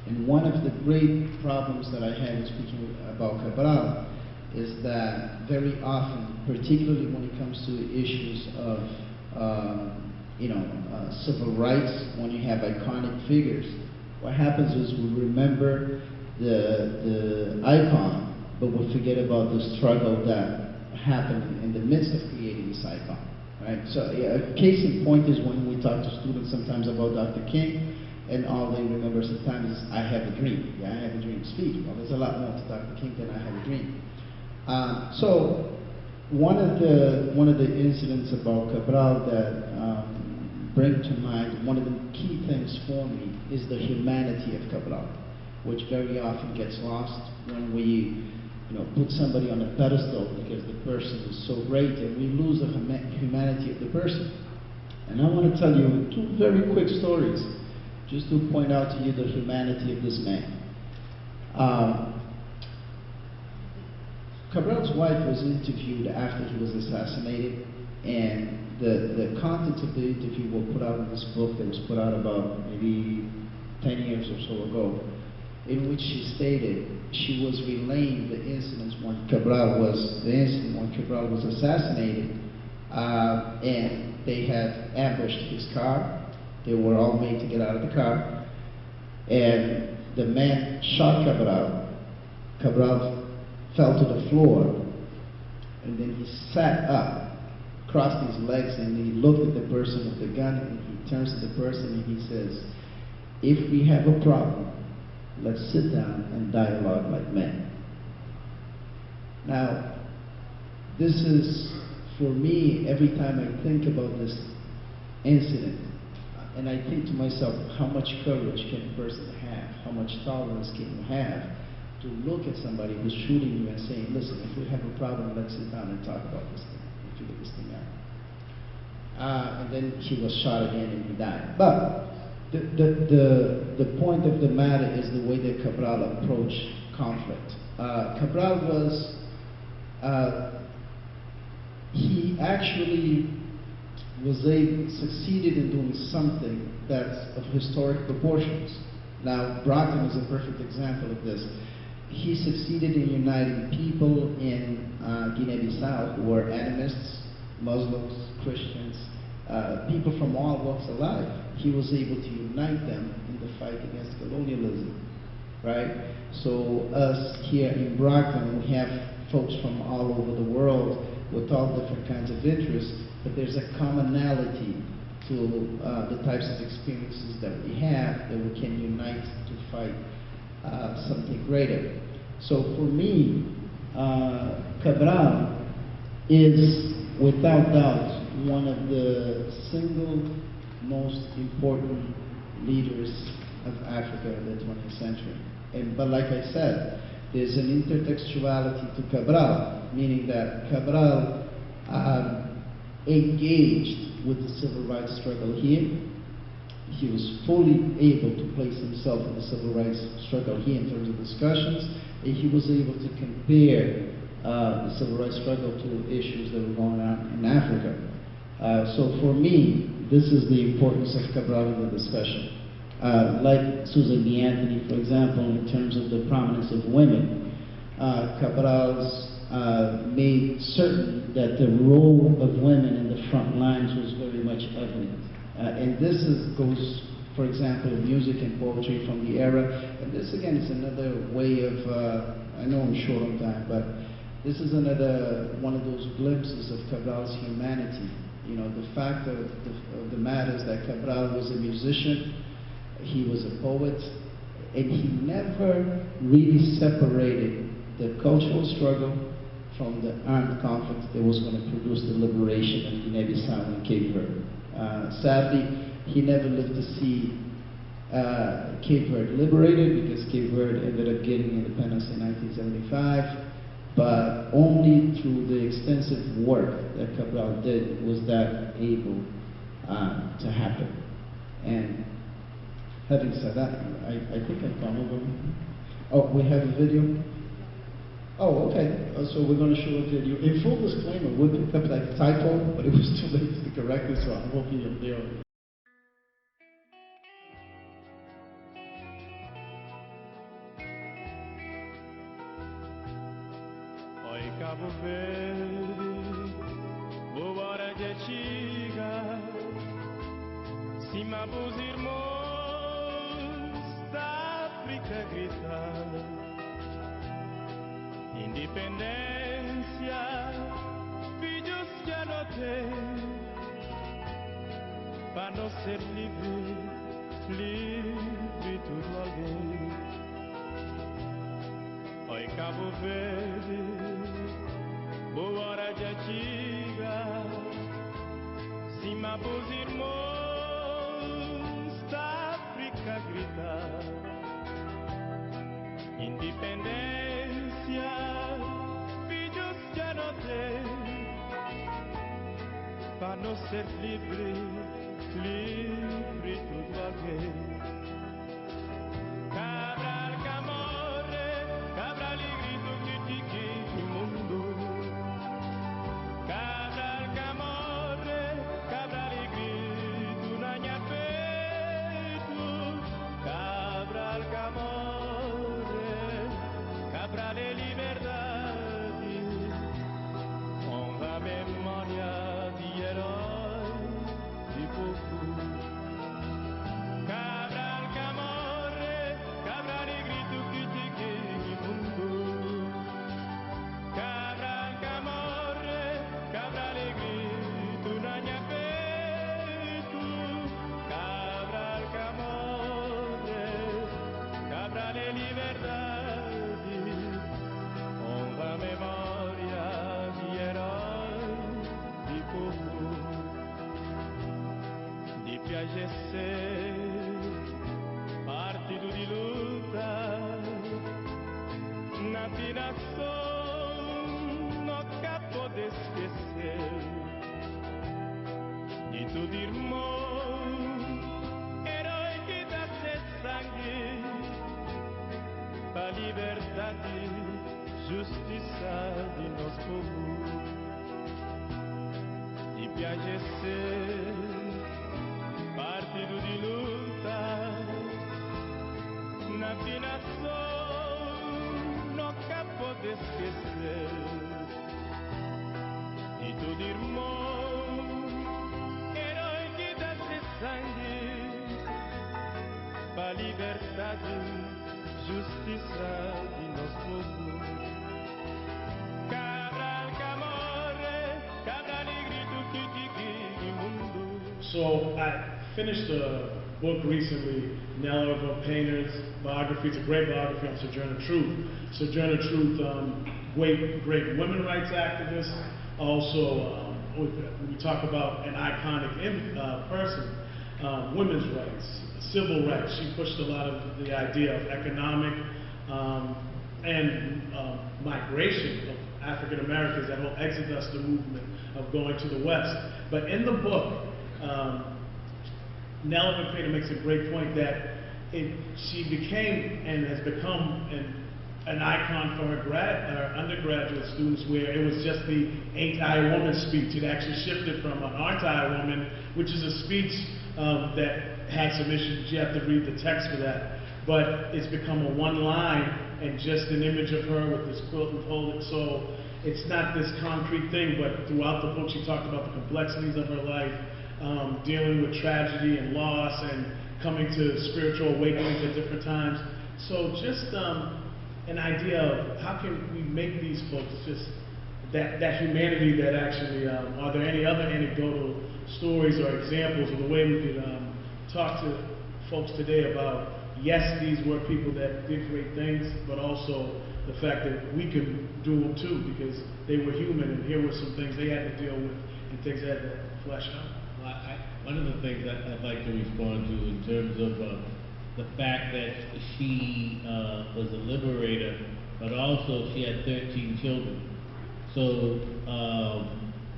And one of the great problems that I have in speaking about Cabral is that very often, particularly when it comes to issues of civil rights, when you have iconic figures, what happens is we remember the icon, but we forget about the struggle that happened in the midst of creating this icon, right? So a case in point is when we talk to students sometimes about Dr. King, and all they remember sometimes is, I have a dream. Yeah, I have a dream speech. Well, there's a lot more to Dr. King than I have a dream. So one of the incidents about Cabral that bring to mind, one of the key things for me is the humanity of Cabral, which very often gets lost when we put somebody on a pedestal because the person is so great, and we lose the humanity of the person. And I want to tell you two very quick stories just to point out to you the humanity of this man. Cabral's wife was interviewed after he was assassinated, and the contents of the interview were put out in this book that was put out about maybe 10 years or so ago, in which she stated she was relaying the incidents when Cabral was assassinated, and they had ambushed his car. They were all made to get out of the car, and the man shot Cabral. Cabral fell to the floor, and then he sat up, crossed his legs, and he looked at the person with the gun, and he turns to the person and he says, if we have a problem, let's sit down and dialogue like men. Now, this is, for me, every time I think about this incident, and I think to myself, how much courage can a person have? How much tolerance can you have to look at somebody who's shooting you and saying, listen, if we have a problem, let's sit down and talk about this thing and figure this thing out. And then he was shot again and he died. But the point of the matter is the way that Cabral approached conflict. Cabral was, he actually succeeded in doing something that's of historic proportions. Now, Brockton is a perfect example of this. He succeeded in uniting people in Guinea-Bissau who were animists, Muslims, Christians, people from all walks of life. He was able to unite them in the fight against colonialism, right? So us here in Brockton, we have folks from all over the world with all different kinds of interests, but there's a commonality to the types of experiences that we have that we can unite to fight something greater. So for me, Cabral is without doubt one of the single most important leaders of Africa in the 20th century. But like I said, there's an intertextuality to Cabral, meaning that Cabral engaged with the civil rights struggle here. He was fully able to place himself in the civil rights struggle here in terms of discussions, and he was able to compare the civil rights struggle to issues that were going on in Africa. So for me, this is the importance of Cabral in the discussion. Like Susan B. Anthony, for example, in terms of the prominence of women, Cabral's made certain that the role of women in the front lines was very much evident. And this goes, for example, in music and poetry from the era. And this, again, is another way of, I know I'm short on time, but this is another one of those glimpses of Cabral's humanity. You know, the fact of the matter is that Cabral was a musician, he was a poet, and he never really separated the cultural struggle from the armed conflict that was going to produce the liberation of Guinea-Bissau and Cape Verde. Sadly, he never lived to see Cape Verde liberated, because Cape Verde ended up getting independence in 1975, but only through the extensive work that Cabral did was that able to happen. And having said that, I think I've gone over. Oh, we have a video? Oh, okay. So we're going to show a video. In full disclaimer, we picked up that typo, but it was too late to correct it, so I'm hoping you'll bear with it. Oi, Cabo Verde, boa hora de chegar. Cima dos irmãos da África gritar. Independência, filhos que anotei, para não ser livre, livre tudo alguém. Oi, Cabo Verde, boa hora de chegar. Cima dos irmãos da África gritar. Independência, filhos que anotei, para não ser livre, livre tudo alguém. Cabral camorre, Cabral e grito que te mundo. Cabral camorre, Cabral e grito na minha peito. Cabral camorre, Cabral e liberdade. Honra a memória de herói de povo. Cabral camorre, Cabral e grito que te mundo. Cabral camorre, Cabral e grito na minha peito. Cabral camorre, Cabral e liberdade. Honra a memória de herói de povo. De PAGC, partido de luta, nação nunca pode esquecer. De tudo irmão, herói que dá seu sangue, para liberdade, justiça de nosso povo. De PAGC, partido de luta, nação nunca pode esquecer. De tudo irmão, herói que dá seu sangue, para liberdade, justiça de nosso povo. Cabral camorre, Cabral e grito que mundo. So I finished a book recently, Nella of a Painter's biography. It's a great biography on Sojourner Truth. Sojourner Truth, great women rights activist, also when we talk about an iconic person, women's rights, civil rights. She pushed a lot of the idea of economic and migration of African Americans, that whole Exodus, the movement of going to the West. But in the book, Nella McCrader makes a great point that she became and has become an icon for her undergraduate students, where it was just the "Ain't I a Woman" speech. It actually shifted from an "Aren't I a Woman," which is a speech that had some issues. You have to read the text for that. But it's become a one line and just an image of her with this quilt and hold it. So it's not this concrete thing, but throughout the book she talked about the complexities of her life, dealing with tragedy and loss and coming to spiritual awakenings at different times. So just an idea of how can we make these folks just that humanity that actually, are there any other anecdotal stories or examples of the way we could talk to folks today about, yes, these were people that did great things, but also the fact that we could do them too, because they were human and here were some things they had to deal with and things they had to flesh out. Well, one of the things I'd like to respond to in terms of the fact that she was a liberator, but also she had 13 children. So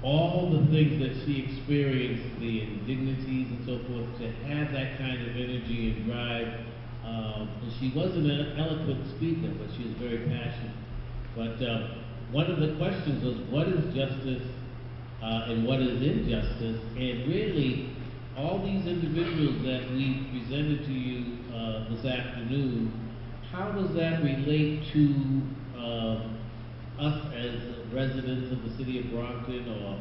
all the things that she experienced, the indignities and so forth, to have that kind of energy and drive. And she wasn't an eloquent speaker, but she was very passionate. But one of the questions was, what is justice and what is injustice? And really, all these individuals that we presented to you this afternoon, how does that relate to us as residents of the city of Brockton or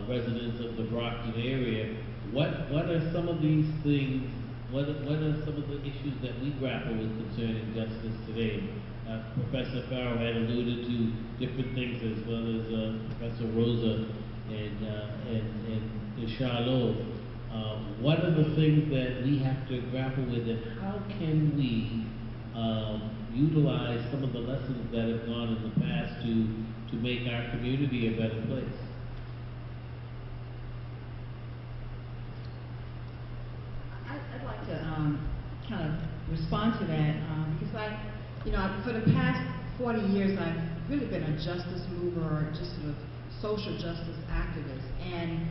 residents of the Brockton area? What are some of these things? What are some of the issues that we grapple with concerning justice today? Professor Farrell had alluded to different things, as well as Professor Rosa and Charlot. What are the things that we have to grapple with, and how can we utilize some of the lessons that have gone in the past to make our community a better place? I'd like to kind of respond to that because for the past 40 years, I've really been a justice mover, or just sort of social justice activist. And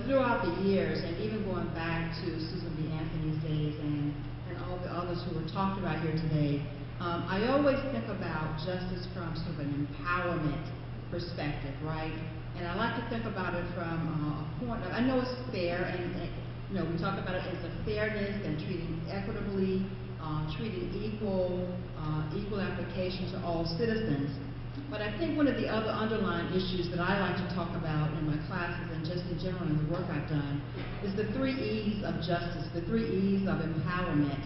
throughout the years, and even going back to Susan B. Anthony's days and all the others who were talked about here today, I always think about justice from sort of an empowerment perspective, right? And I like to think about it from a point of, I know it's fair, and we talk about it as a fairness and treating equitably, treating equal application to all citizens. But I think one of the other underlying issues that I like to talk about in my classes and just in general in the work I've done is the 3 E's of justice, the 3 E's of empowerment.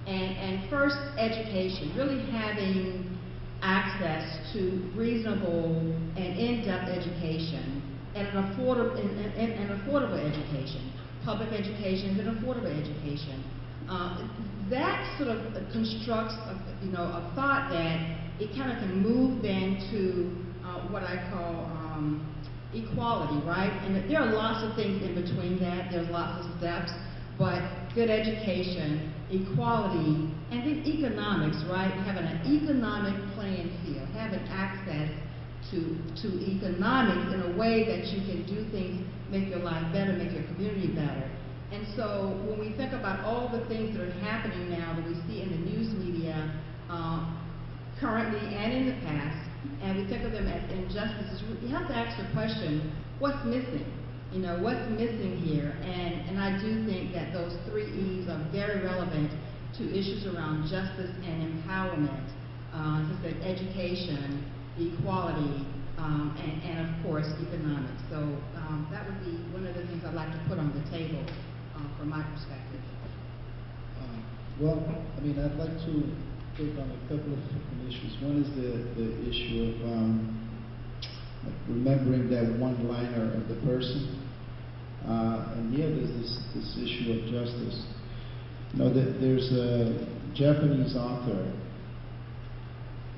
And first, education, really having access to reasonable and in-depth education and an affordable education, public education and affordable education. That sort of constructs a thought that it kind of can move then to what I call equality, right? And there are lots of things in between that. There's lots of steps, but good education, equality, and then economics, right? Having an economic playing field, having access to economics in a way that you can do things, make your life better, make your community better. And so when we think about all the things that are happening now that we see in the news media, currently and in the past, and we think of them as injustices, we have to ask the question, what's missing? What's missing here? And I do think that those 3 E's are very relevant to issues around justice and empowerment, as I said, education, equality, and of course, economics. So that would be one of the things I'd like to put on the table from my perspective. Well, I'd like to take on a couple of different issues. One is the issue of remembering that one-liner of the person. And yeah, there's this issue of justice. There's a Japanese author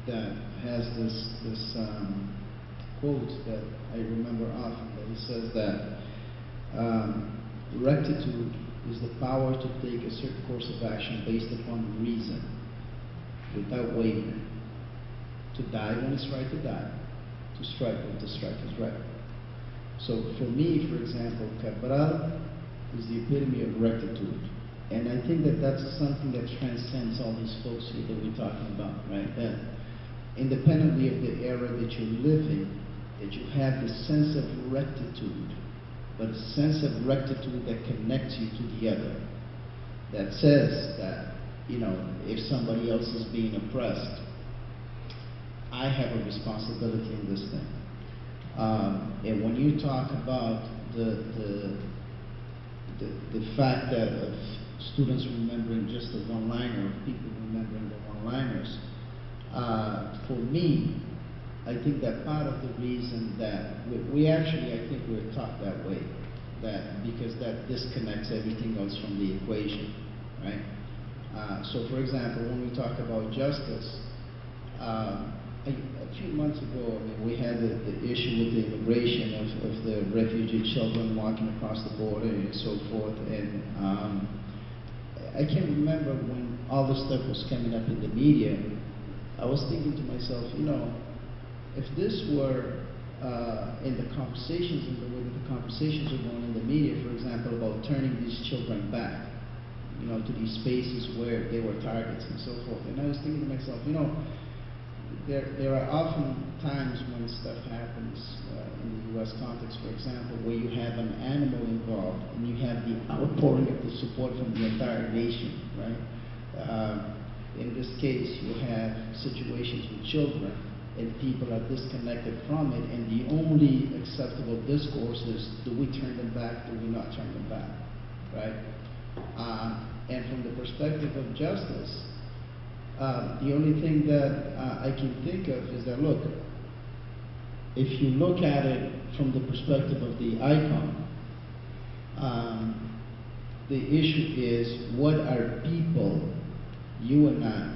that has this quote that I remember often, that he says that rectitude is the power to take a certain course of action based upon reason, without wavering, to die when it's right to die, to strike when to strike is right. So for me, for example, Cabral is the epitome of rectitude. And I think that that's something that transcends all these folks here that we're talking about, right? That independently of the era that you're living, that you have this sense of rectitude, but a sense of rectitude that connects you to the other, that says that, you know, if somebody else is being oppressed, I have a responsibility in this thing. And when you talk about the fact that of students remembering just the one-liner, of people remembering the one-liners, for me, I think that part of the reason that we actually, I think we're taught that way, that because that disconnects everything else from the equation, right? So for example, when we talk about justice, a few months ago, I mean, we had the issue with the immigration of the refugee children walking across the border and so forth, and I can remember when all this stuff was coming up in the media, I was thinking to myself, you know, if this were in the conversations, in the way that the conversations are going in the media, for example, about turning these children back, you know, to these spaces where they were targets and so forth, and I was thinking to myself, you know, there are often times when stuff happens in the U.S. context, for example, where you have an animal involved and you have the outpouring of the support from the entire nation, right? In this case, you have situations with children and people are disconnected from it, and the only acceptable discourse is, do we turn them back, do we not turn them back, right? And from the perspective of justice, the only thing that I can think of is that, look, if you look at it from the perspective of the icon, the issue is, what are people, you and I,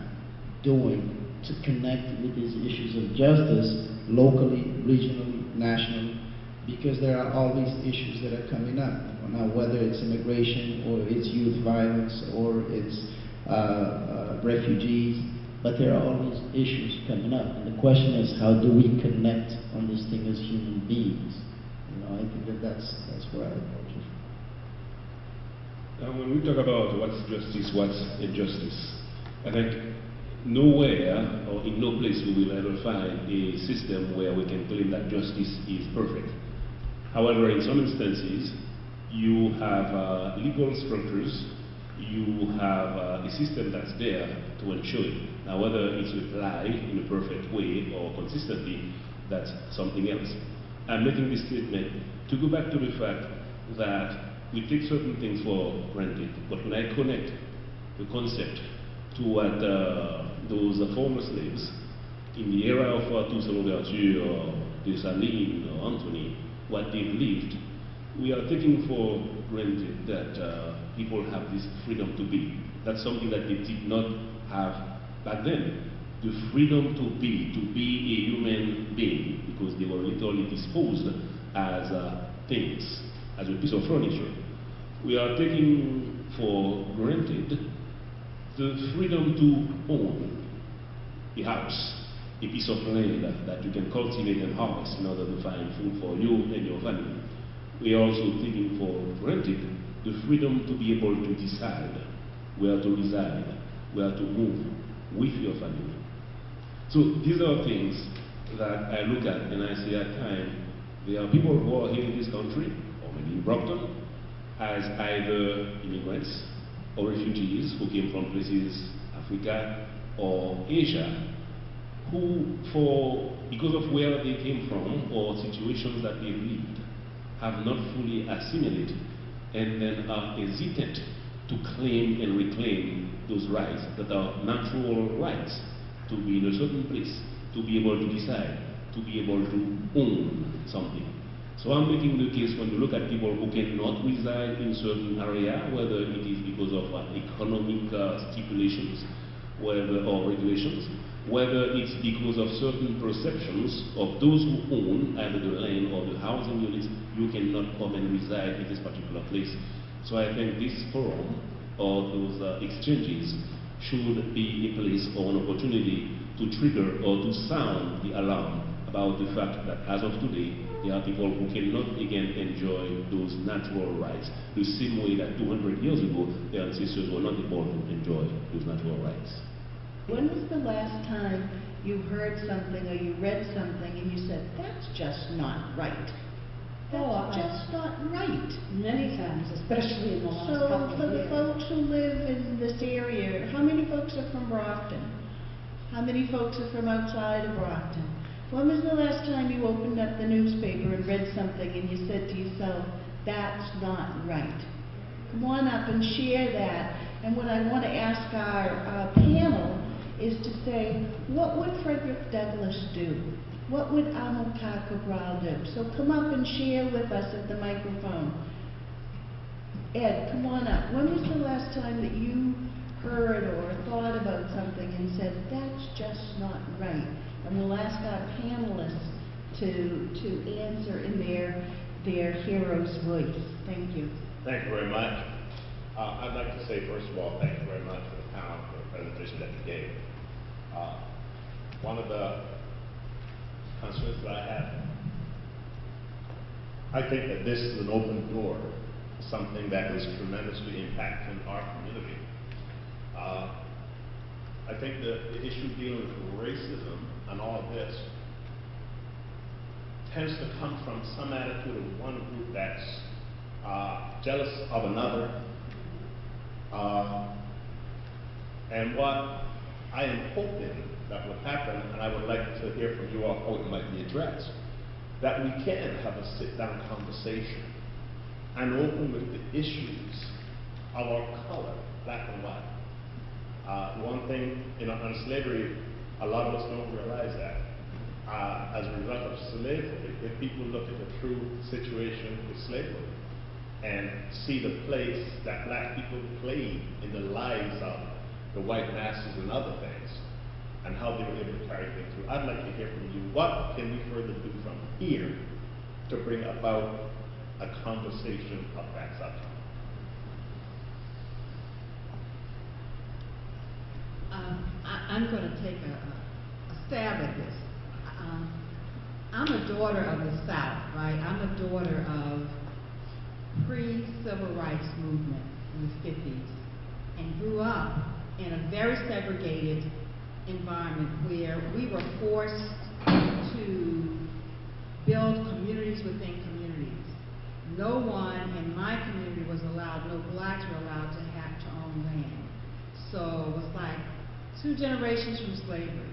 doing to connect with these issues of justice locally, regionally, nationally, because there are all these issues that are coming up. Now, whether it's immigration or it's youth violence or it's refugees, but there are all these issues coming up. And the question is, how do we connect on this thing as human beings? You know, I think that that's where I approach it. Now, when we talk about what's justice, what's injustice, I think nowhere or in no place we will ever find a system where we can claim that justice is perfect. However, in some instances, you have legal structures, you have a system that's there to ensure it. Now, whether it's applied in a perfect way or consistently, that's something else. I'm making this statement to go back to the fact that we take certain things for granted, but when I connect the concept to what those former slaves in the era of Toussaint Louverture or Dessalines or Anthony, what they've lived, we are taking for granted that people have this freedom to be. That's something that they did not have back then. The freedom to be a human being, because they were literally disposed as things, as a piece of furniture. We are taking for granted the freedom to own a house, a piece of land that you can cultivate and harvest in order to find food for you and your family. We are also taking for granted the freedom to be able to decide where to reside, where to move with your family. So these are things that I look at and I say at times, there are people who are here in this country, or maybe in Brockton, as either immigrants or refugees who came from places, Africa or Asia, who, because of where they came from or situations that they lived, have not fully assimilated and then are hesitant to claim and reclaim those rights that are natural rights, to be in a certain place, to be able to decide, to be able to own something. So I'm making the case when you look at people who cannot reside in certain area, whether it is because of economic stipulations or regulations, whether it's because of certain perceptions of those who own either the land or the housing units, you cannot come and reside in this particular place. So I think this forum or those exchanges should be a place or an opportunity to trigger or to sound the alarm about the fact that as of today, there are people who cannot again enjoy those natural rights the same way that 200 years ago their ancestors were not able to enjoy those natural rights. When was the last time you heard something or you read something and you said, that's just not right? That's just not right. Many times, especially in the last So couple for of the years. folks who live in this area, how many folks are from Brockton? How many folks are from outside of Brockton? When was the last time you opened up the newspaper and read something and you said to yourself, that's not right? Come on up and share that. And what I want to ask our panel is to say, what would Frederick Douglass do? What would Amilcar Cabral do? So come up and share with us at the microphone. Ed, come on up. When was the last time that you heard or thought about something and said, that's just not right? And we'll ask our panelists to answer in their hero's voice. Thank you. Thank you very much. I'd like to say, first of all, thank you very much for the panel for the presentation that you gave. One of the concerns that I have, I think that this is an open door to something that is tremendously impacting our community. I think the issue dealing with racism and all of this tends to come from some attitude of one group that's jealous of another. And what I am hoping that would happen, and I would like to hear from you all how it might be addressed, that we can have a sit-down conversation and open with the issues of our color, black and white. One thing, on slavery, a lot of us don't realize that. As a result of slavery, if people look at the true situation with slavery and see the place that black people played in the lives of the white masters and other things, and how they were able to carry things through, I'd like to hear from you. What can we further do from here to bring about a conversation of that subject? I'm going to take a stab at this. I'm a daughter of the South, right? I'm a daughter of pre-civil rights movement in the 50s and grew up in a very segregated environment where we were forced to build communities within communities. No one in my community was allowed, no blacks were allowed to own land. So it was like 2 generations from slavery.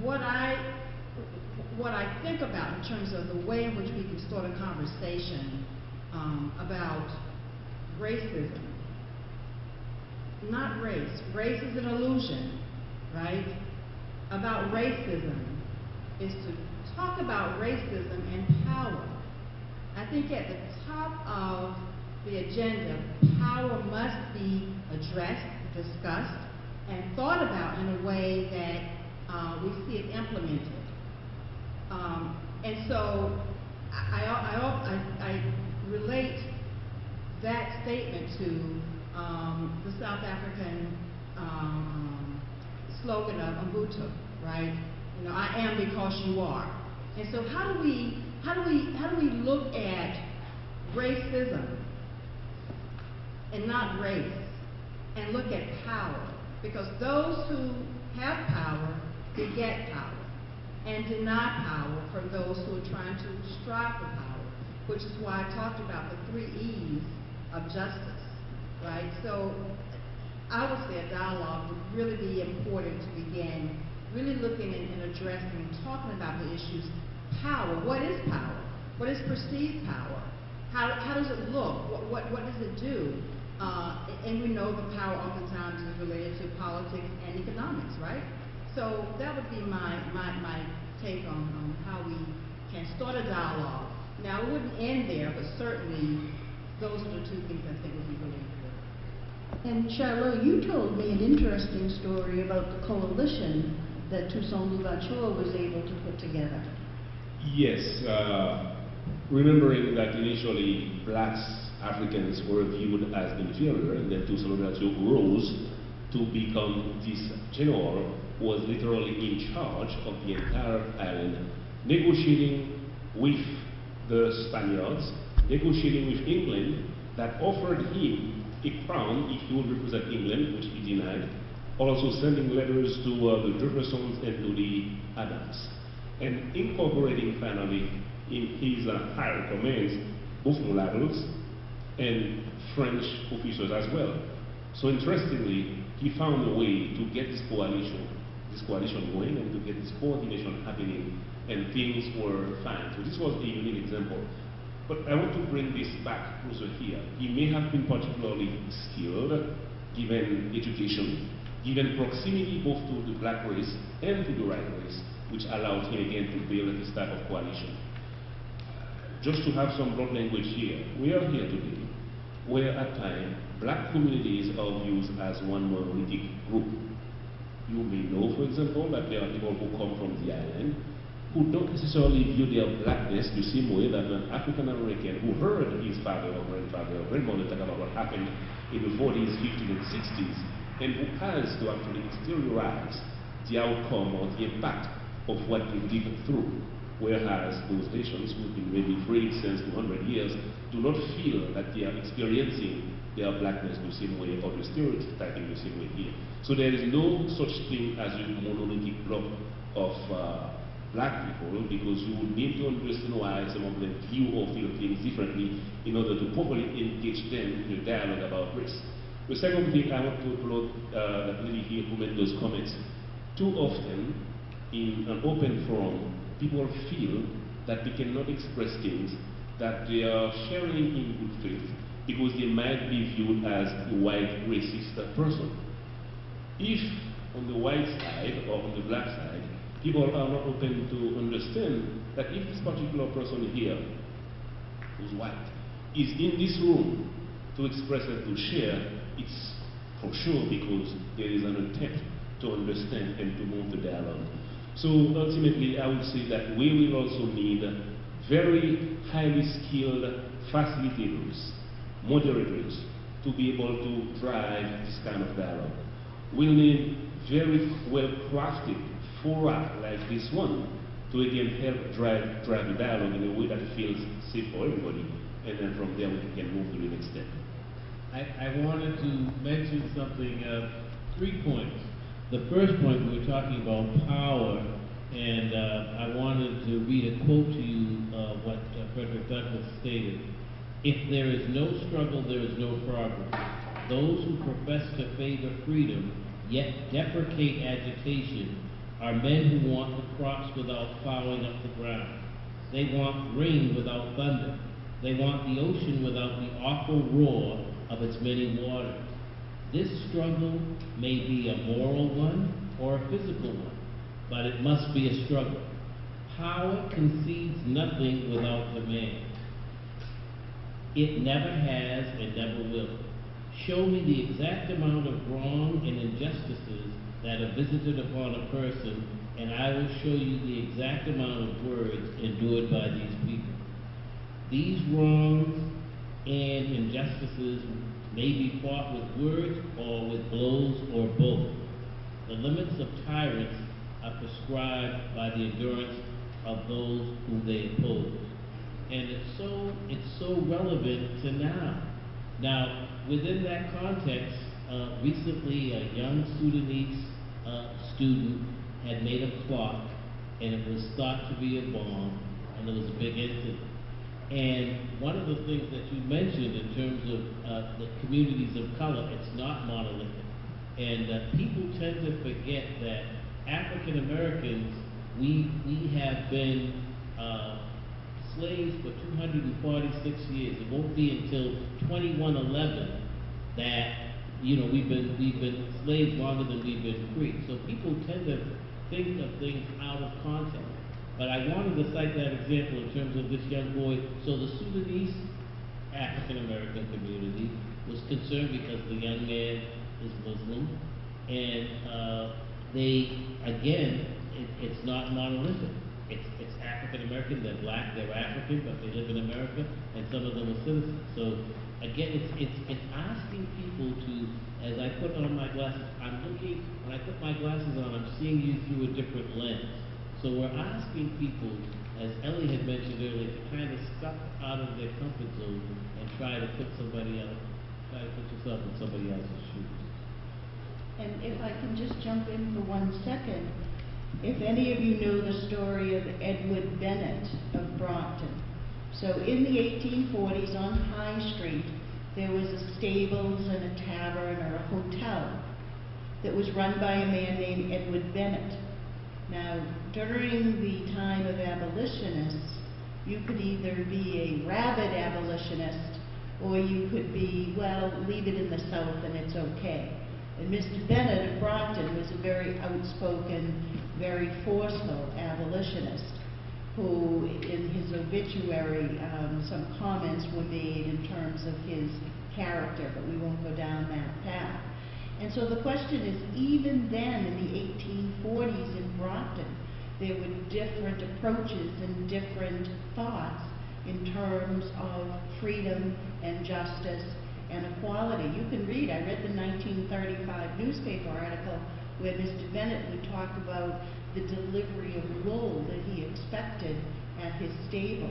What I think about in terms of the way in which we can start a conversation about racism, not race. Race is an illusion, right? About racism is to talk about racism and power. I think at the top of the agenda, power must be addressed, discussed, and thought about in a way that we see it implemented. And so I relate that statement to the South African slogan of Ubuntu, right? I am because you are. And so how do we look at racism and not race, and look at power? Because those who have power beget power and deny power from those who are trying to strive for power, which is why I talked about the 3 E's of justice, right? So I would say a dialogue would really be important to begin really looking and addressing and talking about the issues. Power, what is power? What is perceived power? How does it look? What does it do? And we know the power oftentimes is related to politics and economics, right? So that would be my take on how we can start a dialogue. Now, it wouldn't end there, but certainly those are the 2 things I think would be really important. And Charlotte, you told me an interesting story about the coalition that Toussaint Louverture was able to put together. Yes, remembering that initially blacks, Africans were viewed as inferior, and then Toussaint Louverture rose to become this general who was literally in charge of the entire island, negotiating with the Spaniards, negotiating with England, that offered him a crown if he would represent England, which he denied, also sending letters to the Jeffersons and to the Adams, and incorporating finally in his higher commands both mulattoes and French officers as well. So interestingly, he found a way to get this coalition going and to get this coordination happening, and things were fine. So this was a unique example. But I want to bring this back closer here. He may have been particularly skilled, given education, given proximity both to the black race and to the white race, which allowed him again to build this type of coalition. Just to have some broad language here, we are here today, where at times black communities are viewed as one monolithic group. You may know, for example, that there are people who come from the island who don't necessarily view their blackness the same way that an African American who heard his father or grandfather or grandmother talk about what happened in the 40s, 50s, and 60s, and who has to actually exteriorize the outcome or the impact of what they lived through. Whereas those nations who've been maybe free since 200 years do not feel that they are experiencing their blackness the same way or the stereotyping the same way here. So there is no such thing as a monolithic block of black people, because you would need to understand why some of them view or feel things differently in order to properly engage them in a dialogue about race. The second thing I want to applaud that lady here who made those comments. Too often in an open forum, people feel that they cannot express things that they are sharing in good faith because they might be viewed as a white racist person. If on the white side or on the black side, people are not open to understand that if this particular person here, who's white, is in this room to express and to share, it's for sure because there is an attempt to understand and to move the dialogue. So ultimately, I would say that we will also need very highly skilled facilitators, moderators, to be able to drive this kind of dialogue. We'll need very well-crafted fora like this one to again help drive the dialogue in a way that feels safe for everybody, and then from there we can move to the next step. I wanted to mention something, 3 points. The first point, we were talking about power, and I wanted to read a quote to you, what Frederick Douglass stated. If there is no struggle, there is no progress. Those who profess to favor freedom, yet deprecate agitation, are men who want the crops without plowing up the ground. They want rain without thunder. They want the ocean without the awful roar of its many waters. This struggle may be a moral one or a physical one, but it must be a struggle. Power concedes nothing without demand. It never has and never will. Show me the exact amount of wrong and injustices that are visited upon a person, and I will show you the exact amount of words endured by these people. These wrongs and injustices may be fought with words or with blows or both. The limits of tyrants are prescribed by the endurance of those whom they oppose. And it's so relevant to now. Now, within that context, recently a young Sudanese student had made a clock, and it was thought to be a bomb, and there was a big incident. And one of the things that you mentioned in terms of the communities of color, it's not monolithic. And people tend to forget that African Americans, we have been slaves for 246 years. It won't be until 2111 that, you know, we've been slaves longer than we've been free. So people tend to think of things out of context. But I wanted to cite that example in terms of this young boy. So the Sudanese African American community was concerned because the young man is Muslim, and it's not monolithic. It's African American, they're black, they're African, but they live in America, and some of them are citizens. So again, it's asking people to, as I put on my glasses, when I put my glasses on, I'm seeing you through a different lens. So we're asking people, as Ellie had mentioned earlier, to kind of step out of their comfort zone and try to put yourself in somebody else's shoes. And if I can just jump in for 1 second, if any of you know the story of Edward Bennett of Brockton. So in the 1840s on High Street, there was a stables and a tavern or a hotel that was run by a man named Edward Bennett. Now, during the time of abolitionists, you could either be a rabid abolitionist or you could be, well, leave it in the South and it's okay. And Mr. Bennett of Brockton was a very outspoken, very forceful abolitionist who, in his obituary, some comments were made in terms of his character, but we won't go down that path. And so the question is, even then in the 1840s in Brockton, there were different approaches and different thoughts in terms of freedom and justice and equality. You can read, I read the 1935 newspaper article where Mr. Bennett would talk about the delivery of wool that he expected at his stable.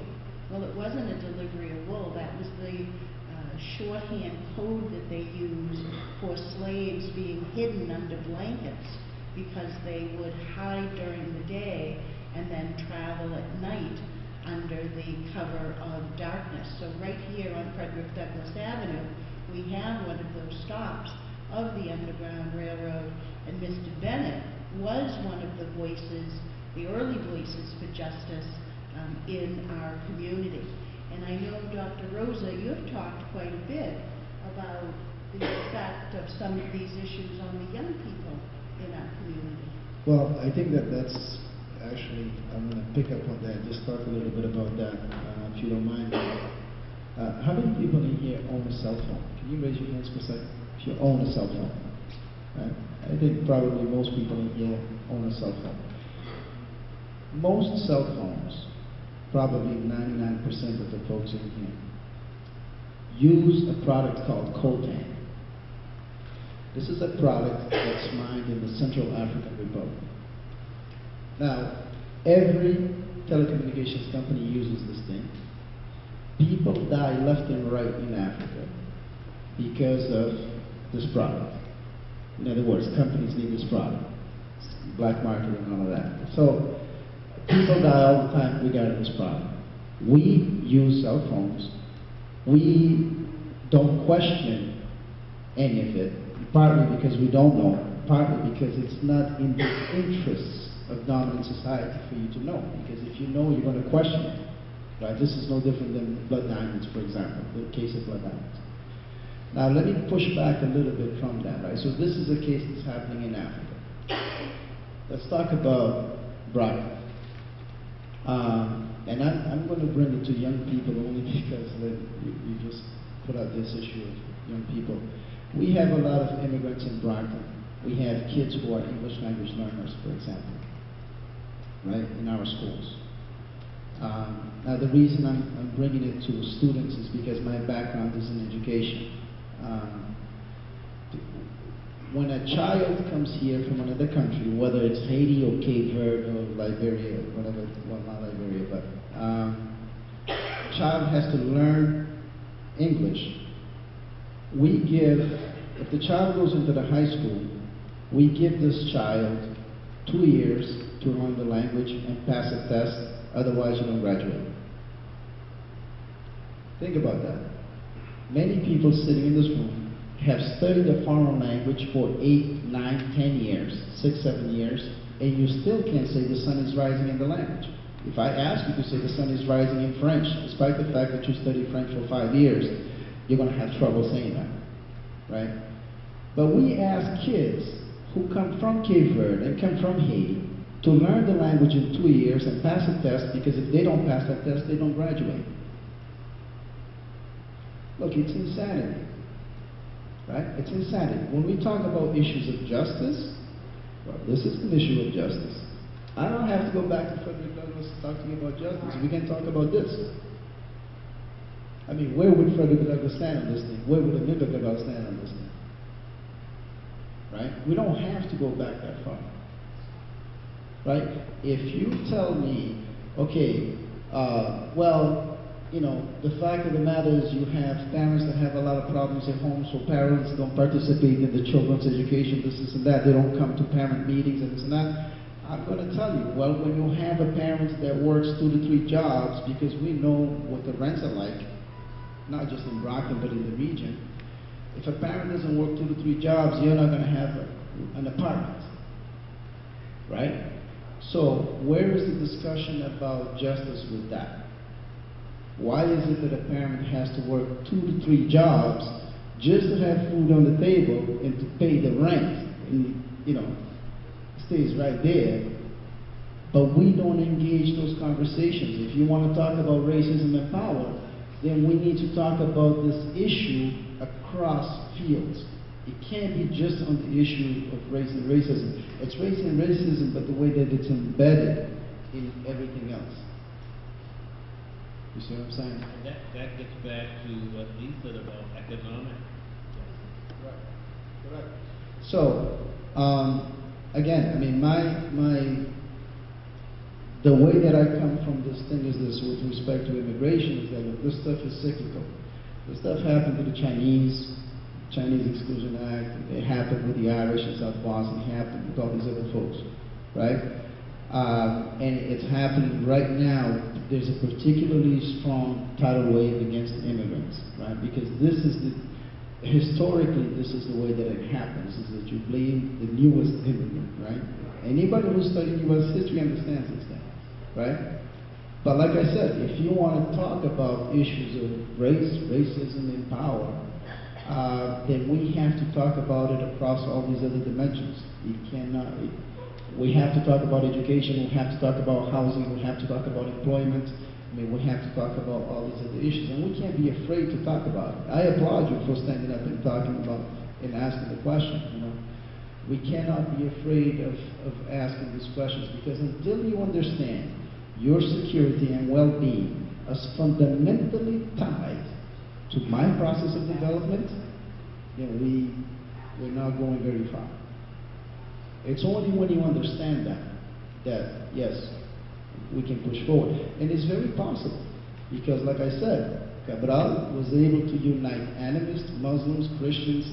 Well, it wasn't a delivery of wool, that was the shorthand code that they used for slaves being hidden under blankets because they would hide during the day and then travel at night under the cover of darkness. So right here on Frederick Douglass Avenue, we have one of those stops of the Underground Railroad, and Mr. Bennett was one of the voices, the early voices for justice in our community. And I know, Dr. Rosa, you've talked quite a bit about the effect of some of these issues on the young people in our community. Well, I think that's actually, I'm going to pick up on that, just talk a little bit about that, if you don't mind. How many people in here own a cell phone? Can you raise your hands for a second? If you own a cell phone. Right? I think probably most people in here own a cell phone. Most cell phones, probably 99% of the folks in here, use a product called coltan. This is a product that's mined in the Central African Republic. Now, every telecommunications company uses this thing. People die left and right in Africa because of this product. In other words, companies need this product. Black market and all of that. So, people die all the time regarding this product. We use cell phones. We don't question any of it, partly because we don't know, partly because it's not in the interests of dominant society for you to know. Because if you know, you're going to question it. Right? This is no different than blood diamonds, for example, the case of blood diamonds. Now, let me push back a little bit from that. Right? So this is a case that's happening in Africa. Let's talk about Brockton. And I'm going to bring it to young people only because you just put out this issue of young people. We have a lot of immigrants in Brockton. We have kids who are English language learners, for example, right, in our schools. Now, the reason I'm bringing it to students is because my background is in education. When a child comes here from another country, whether it's Haiti or Cape Verde or Liberia, whatever, well, not Liberia, but a child has to learn English. We give, if the child goes into the high school, we give this child 2 years to learn the language and pass a test, otherwise you don't graduate. Think about that. Many people sitting in this room have studied a foreign language for 8, 9, 10 years, 6, 7 years, and you still can't say the sun is rising in the language. If I ask you to say the sun is rising in French, despite the fact that you studied French for 5 years, you're going to have trouble saying that, right? But we ask kids who come from Cape Verde and come from Haiti to learn the language in 2 years and pass a test, because if they don't pass that test, they don't graduate. Look, it's insanity. right? It's insanity. When we talk about issues of justice, well, this is an issue of justice. I don't have to go back to Frederick Douglass talking about justice. We can talk about this. I mean, where would Frederick Douglass stand on this thing? Where would Anita Douglass stand on this thing? Right? We don't have to go back that far. Right? If you tell me, okay, well, you know, the fact of the matter is you have parents that have a lot of problems at home, so parents don't participate in the children's education, this and that, they don't come to parent meetings and this and that. I'm going to tell you, well, when you have a parent that works 2 to 3 jobs, because we know what the rents are like, not just in Brockton, but in the region, if a parent doesn't work 2 to 3 jobs, you're not going to have an apartment, right? So where is the discussion about justice with that? Why is it that a parent has to work 2 to 3 jobs just to have food on the table and to pay the rent? And, you know, stays right there, but we don't engage those conversations. If you want to talk about racism and power, then we need to talk about this issue across fields. It can't be just on the issue of race and racism. It's race and racism, but the way that it's embedded in everything else. You see what I'm saying? And that gets back to what Lee said about economic. Right. So, again, I mean, the way that I come from this thing is this, with respect to immigration, is that this stuff is cyclical. This stuff happened to the Chinese Exclusion Act, it happened with the Irish in South Boston, it happened with all these other folks, right? And it's happening right now. There's a particularly strong tidal wave against immigrants, right? Because this is historically, this is the way that it happens, is that you blame the newest immigrant, right? Anybody who's studying U.S. history understands this thing, right? But like I said, if you want to talk about issues of race, racism, and power, then we have to talk about it across all these other dimensions. We have to talk about education, we have to talk about housing, we have to talk about employment. I mean, we have to talk about all these other issues, and we can't be afraid to talk about it. I applaud you for standing up and talking about and asking the question. You know, we cannot be afraid of asking these questions, because until you understand your security and well-being as fundamentally tied to my process of development, then we're not going very far. It's only when you understand that yes, we can push forward. And it's very possible, because like I said, Cabral was able to unite animists, Muslims, Christians,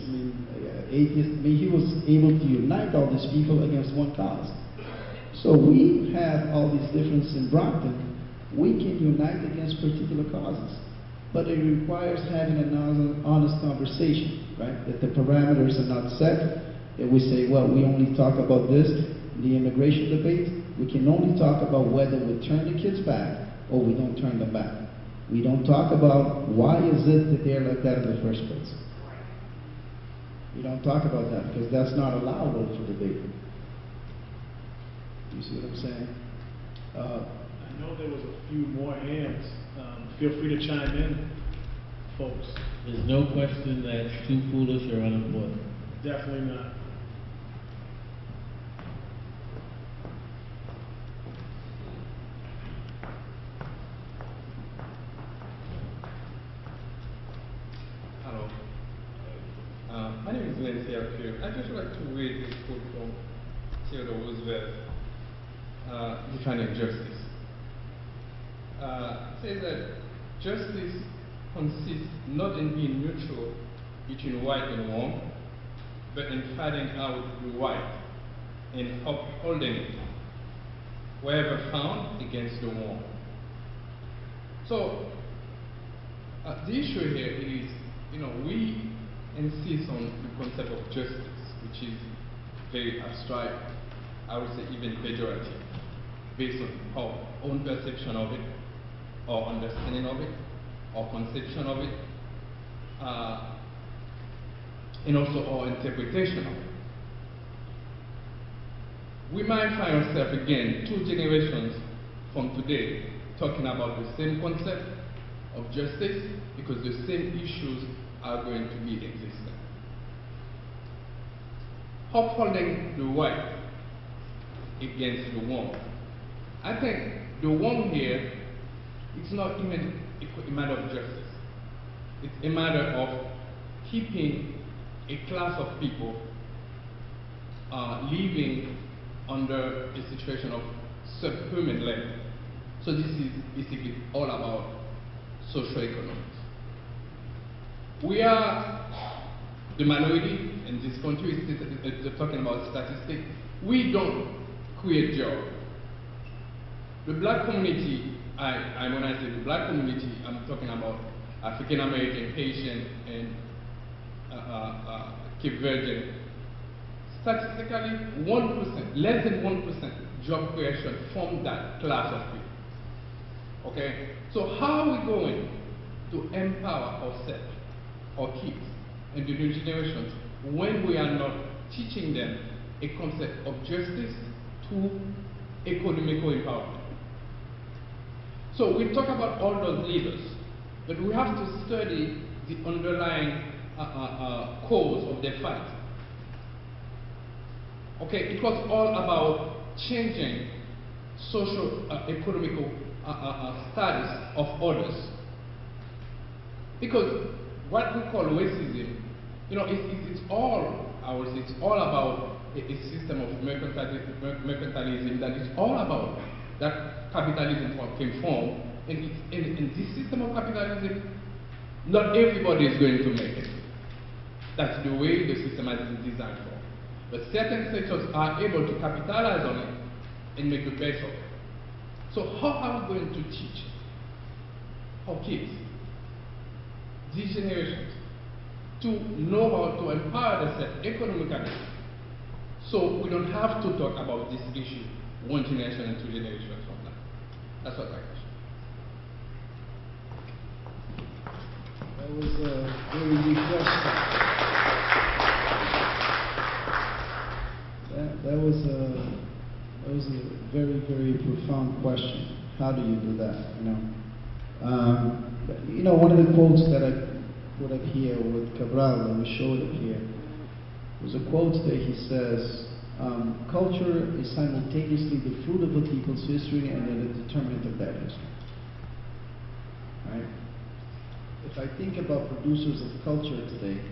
atheists. I mean, he was able to unite all these people against one cause. So we have all these differences in Brockton. We can unite against particular causes, but it requires having an honest conversation, right? That the parameters are not set, that we say, well, we only talk about this. The immigration debate, we can only talk about whether we turn the kids back or we don't turn them back. We don't talk about why is it that they're like that in the first place. We don't talk about that because that's not allowable for debate. You see what I'm saying? I know there was a few more hands. Feel free to chime in, folks. There's no question that's too foolish or unimportant. Definitely not. Hello. My name is Nancy Alfier. I'd just like to read this quote from Theodore Roosevelt, defining justice. It says that justice consists not in being neutral between right and wrong, but in fighting out the right and upholding it wherever found against the wrong. So the issue here is, we insist on the concept of justice, which is very abstract, I would say even pejorative, based on our own perception of it, our understanding of it, our conception of it, and also our interpretation of it. We might find ourselves again 2 generations from today talking about the same concept of justice, because the same issues are going to be existent. upholding the right against the wrong. I think the wrong here, it's not even a matter of justice. It's a matter of keeping a class of people living under a situation of subhuman level. So this is basically all about social economics. We are the minority in this country. It's talking about statistics. We don't create jobs. The black community, when I say the black community, I'm talking about African American, Haitian, and Cape Verdean. Statistically, 1%, less than 1% job creation from that class of people. Okay? So how are we going to empower ourselves, our kids, and the new generations when we are not teaching them a concept of justice to economical empowerment? So we talk about all those levers, but we have to study the underlying cause of their fight. Okay, it was all about changing social, economical status of others. Because what we call racism, you know, it's all ours. It's all about a system of mercantilism that is all about that capitalism came from. And in this system of capitalism, not everybody is going to make it. That's the way the system has been designed for. But certain sectors are able to capitalize on it and make the best of it. So how are we going to teach our kids, these generations, to know how to empower themselves economically, so we don't have to talk about this issue one generation and 2 generations from now? That's what I question. That was a very good question. That was a very, very profound question. How do you do that? One of the quotes that I put up here with Cabral, that we showed up here, was a quote that he says, culture is simultaneously the fruit of a people's history and a determinant of that history. Right? If I think about producers of culture today,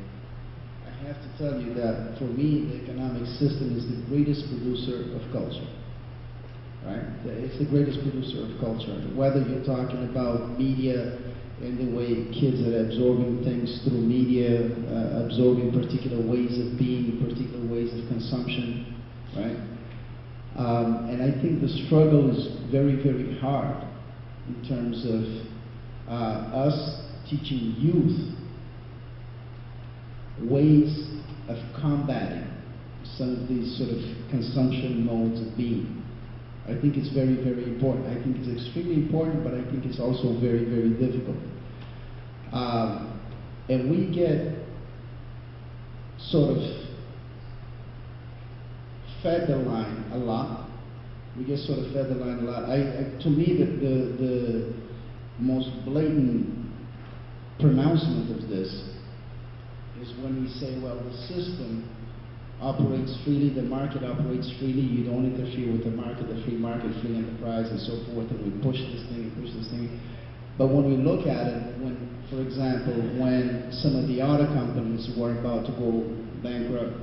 I have to tell you that for me, the economic system is the greatest producer of culture. Right? It's the greatest producer of culture. Whether you're talking about media and the way kids are absorbing things through media, absorbing particular ways of being, particular ways of consumption, right? And I think the struggle is very, very hard in terms of us teaching youth ways of combating some of these sort of consumption modes of being. I think it's very, very important. I think it's extremely important, but I think it's also very, very difficult. And we get sort of fed the line a lot. We get sort of fed the line a lot. To me, the most blatant pronouncement of this is when we say, well, the system operates freely, the market operates freely, you don't interfere with the market, the free market, free enterprise, and so forth, and we push this thing and push this thing. But when we look at it, for example, when some of the auto companies were about to go bankrupt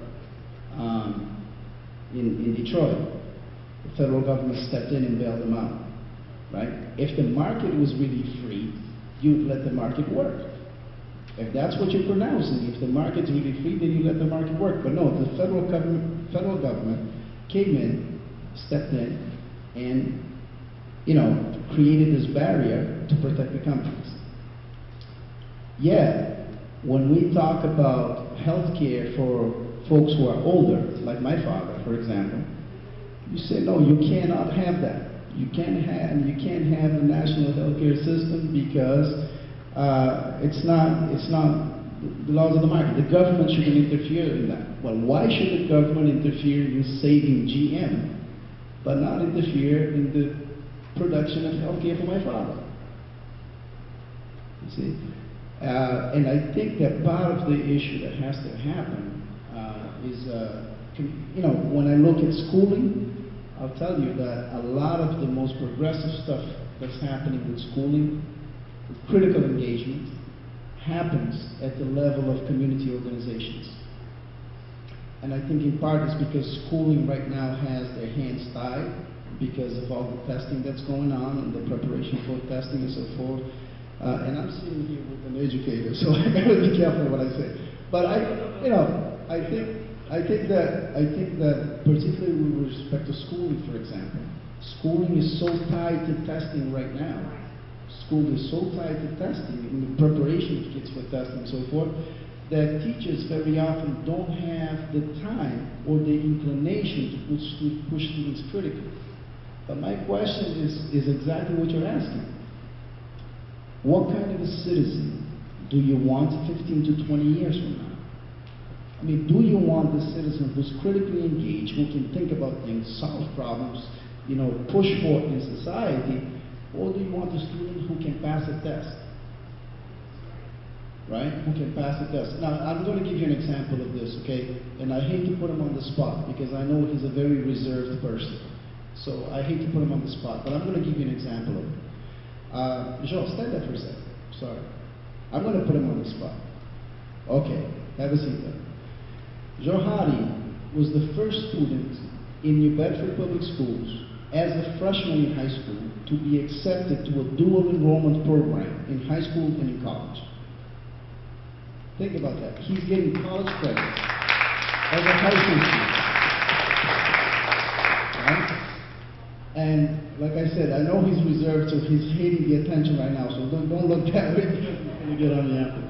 in Detroit, the federal government stepped in and bailed them out, right? If the market was really free, you'd let the market work. If that's what you're pronouncing, if the market's really free, then you let the market work. But no, the federal government came in, stepped in, and created this barrier to protect the companies. Yet, when we talk about health care for folks who are older, like my father, for example, you say, no, you cannot have that. You can't have a national health care system because it's not the laws of the market. The government shouldn't interfere in that. Well, why should the government interfere in saving GM, but not interfere in the production of health care for my father? You see? And I think that part of the issue that has to happen is you know, when I look at schooling, I'll tell you that a lot of the most progressive stuff that's happening with schooling, with critical engagement, happens at the level of community organizations. And I think in part it's because schooling right now has their hands tied because of all the testing that's going on and the preparation for testing and so forth. And I'm sitting here with an educator, so I gotta be careful what I say. But I think that particularly with respect to schooling, for example, schooling is so tied to testing right now. School is so tied to testing and the preparation of kids for testing and so forth, that teachers very often don't have the time or the inclination to push students critically. But my question is exactly what you're asking. What kind of a citizen do you want 15 to 20 years from now? I mean, do you want the citizen who's critically engaged, who can think about things, solve problems, push forward in society, or do you want a student who can pass a test? Right? Who can pass a test. Now, I'm going to give you an example of this, okay? And I hate to put him on the spot because I know he's a very reserved person. So I hate to put him on the spot, but I'm going to give you an example of it. Joe, stand up for a second. Sorry. I'm going to put him on the spot. Okay, have a seat there. Joe Hardy was the first student in New Bedford Public Schools as a freshman in high school to be accepted to a dual enrollment program in high school and in college. Think about that. He's getting college credit as a high school student. Right? And like I said, I know he's reserved, so he's hating the attention right now, so don't look that way. You're going to get on the apple.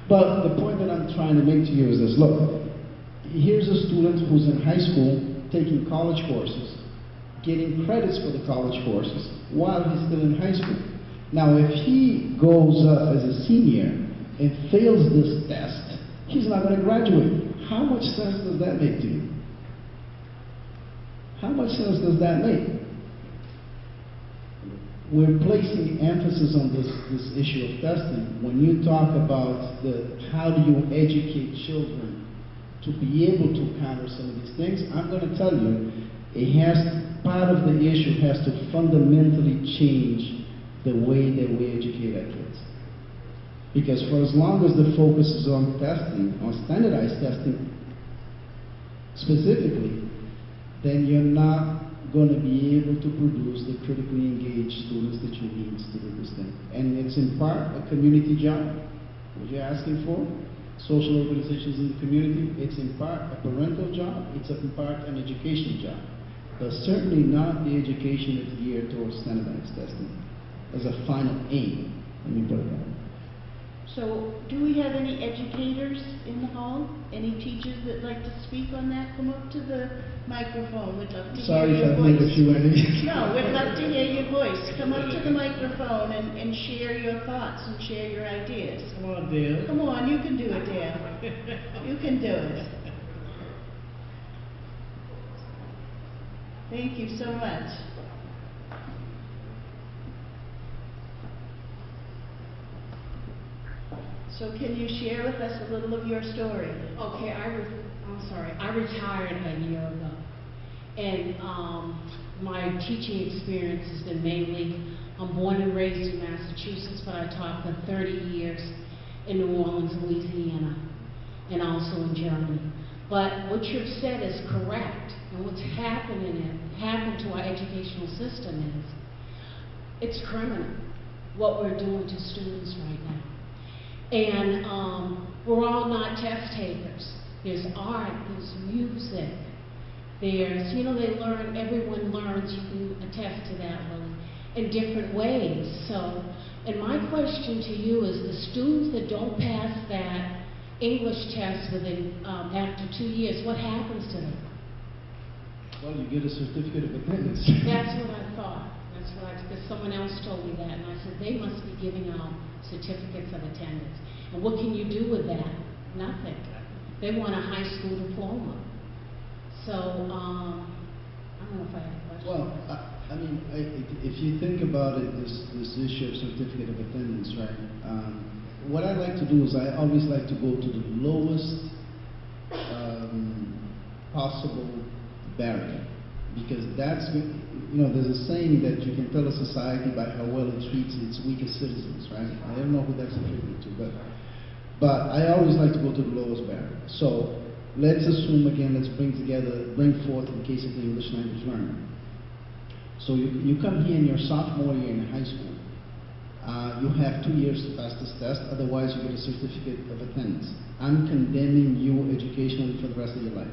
But the point that I'm trying to make to you is this. Look, here's a student who's in high school taking college courses, getting credits for the college courses while he's still in high school. Now, if he goes up as a senior and fails this test, he's not going to graduate. How much sense does that make to you? How much sense does that make? We're placing emphasis on this issue of testing. When you talk about how do you educate children to be able to counter some of these things, I'm going to tell you, part of the issue has to fundamentally change the way that we educate our kids. Because for as long as the focus is on testing, on standardized testing specifically, then you're not going to be able to produce the critically engaged students that you need to do this thing. And it's in part a community job, what you're asking for, social organizations in the community. It's in part a parental job, it's in part an education job. But certainly not the education that's geared towards standardized testing as a final aim. Let me put it that way. So, do we have any educators in the hall? Any teachers that like to speak on that? Come up to the microphone. We'd love to hear your voice. Sorry if I've made a few enemies. No, we'd love to hear your voice. Come up to the microphone and share your thoughts and share your ideas. Come on, Dale. Come on, you can do it, Dale. You can do it. Thank you so much. So can you share with us a little of your story? Okay, I retired a year ago. And my teaching experience has been mainly, I'm born and raised in Massachusetts, but I taught for 30 years in New Orleans, Louisiana, and also in Germany. But what you've said is correct. And what's happened to our educational system is, it's criminal what we're doing to students right now. And we're all not test takers. There's art, there's music, there's, everyone learns, you can attest to that, Lily, in different ways. So, and my question to you is, the students that don't pass that English test within, after 2 years, what happens to them? Well, you get a certificate of attendance. That's what I thought. Because someone else told me that, and I said, they must be giving out certificates of attendance. And what can you do with that? Nothing. They want a high school diploma. So, I don't know if I have a question. Well, if you think about it, this issue of certificate of attendance, right? What I like to do is I always like to go to the lowest possible barrier. Because that's, there's a saying that you can tell a society by how well it treats its weakest citizens, right? I don't know who that's attributed to, but I always like to go to the lowest barrier. So let's assume again, let's bring forth in case of the English language learner. So you come here in your sophomore year in high school. You have 2 years to pass this test, otherwise you get a certificate of attendance. I'm condemning you educationally for the rest of your life.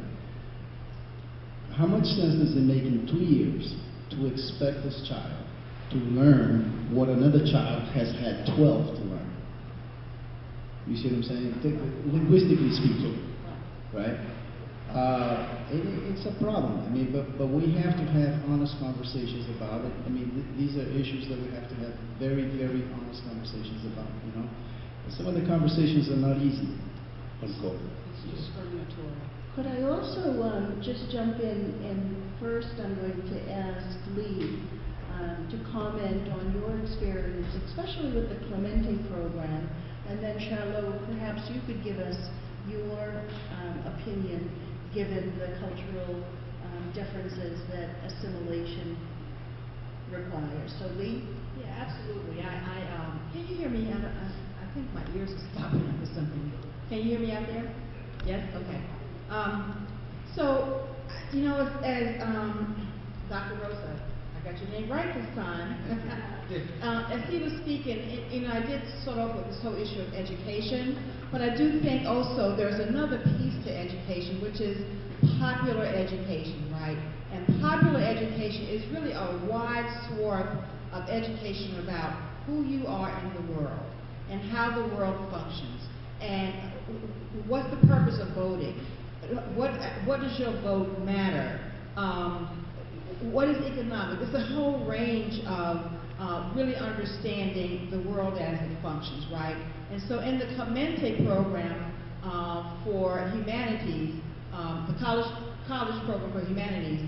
How much sense does it make in 2 years to expect this child to learn what another child has had 12 to learn? You see what I'm saying? Linguistically speaking, right? It's a problem. I mean, but we have to have honest conversations about it. I mean, these are issues that we have to have very, very honest conversations about, And some of the conversations are not easy. Unquote. It's discriminatory. Could I also just jump in, and first I'm going to ask Lee to comment on your experience, especially with the Clemente program, and then Charlotte, perhaps you could give us your opinion given the cultural differences that assimilation requires. So Lee? Yeah, absolutely. Can you hear me? I think my ears are stopping up or something. Can you hear me out there? Yes? Okay. So, as Dr. Rosa, I got your name right this time. As he was speaking, I did start off with this whole issue of education, but I do think also there's another piece to education, which is popular education, right? And popular education is really a wide swath of education about who you are in the world and how the world functions and what's the purpose of voting. What does your vote matter? What is economic? It's a whole range of really understanding the world as it functions, right? And so in the Clemente program for humanities, the college program for humanities,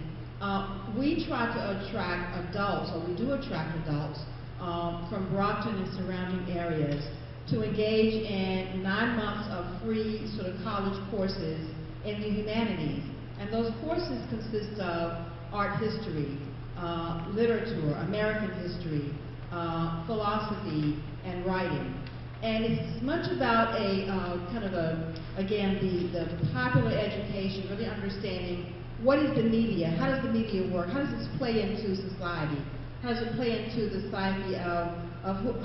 we try to attract adults, or we do attract adults from Brockton and surrounding areas to engage in 9 months of free sort of college courses in the humanities. And those courses consist of art history, literature, American history, philosophy, and writing. And it's as much about the popular education, really understanding what is the media, how does the media work, how does this play into society, how does it play into the psyche of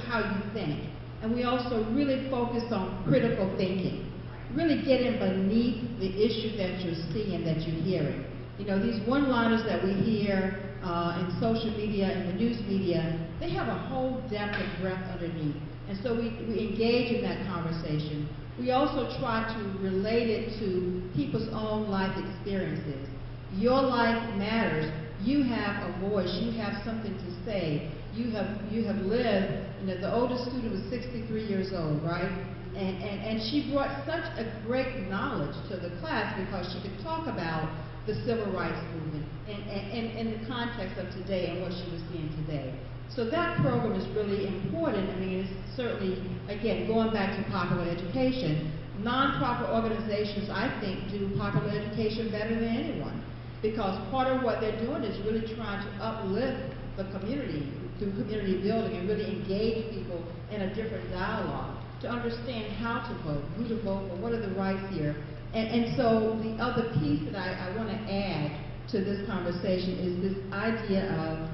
how you think. And we also really focus on critical thinking, really getting beneath the issue that you're seeing, that you're hearing. These one-liners that we hear in social media and the news media, they have a whole depth and breadth underneath. And so we engage in that conversation. We also try to relate it to people's own life experiences. Your life matters. You have a voice. You have something to say. You have lived. The oldest student was 63 years old, right? And she brought such a great knowledge to the class because she could talk about the civil rights movement and in the context of today and what she was seeing today. So that program is really important. I mean, it's certainly, again, going back to popular education, nonprofit organizations, I think, do popular education better than anyone, because part of what they're doing is really trying to uplift the community through community building and really engage people in a different dialogue to understand how to vote, who to vote for, what are the rights here. And so the other piece that I want to add to this conversation is this idea of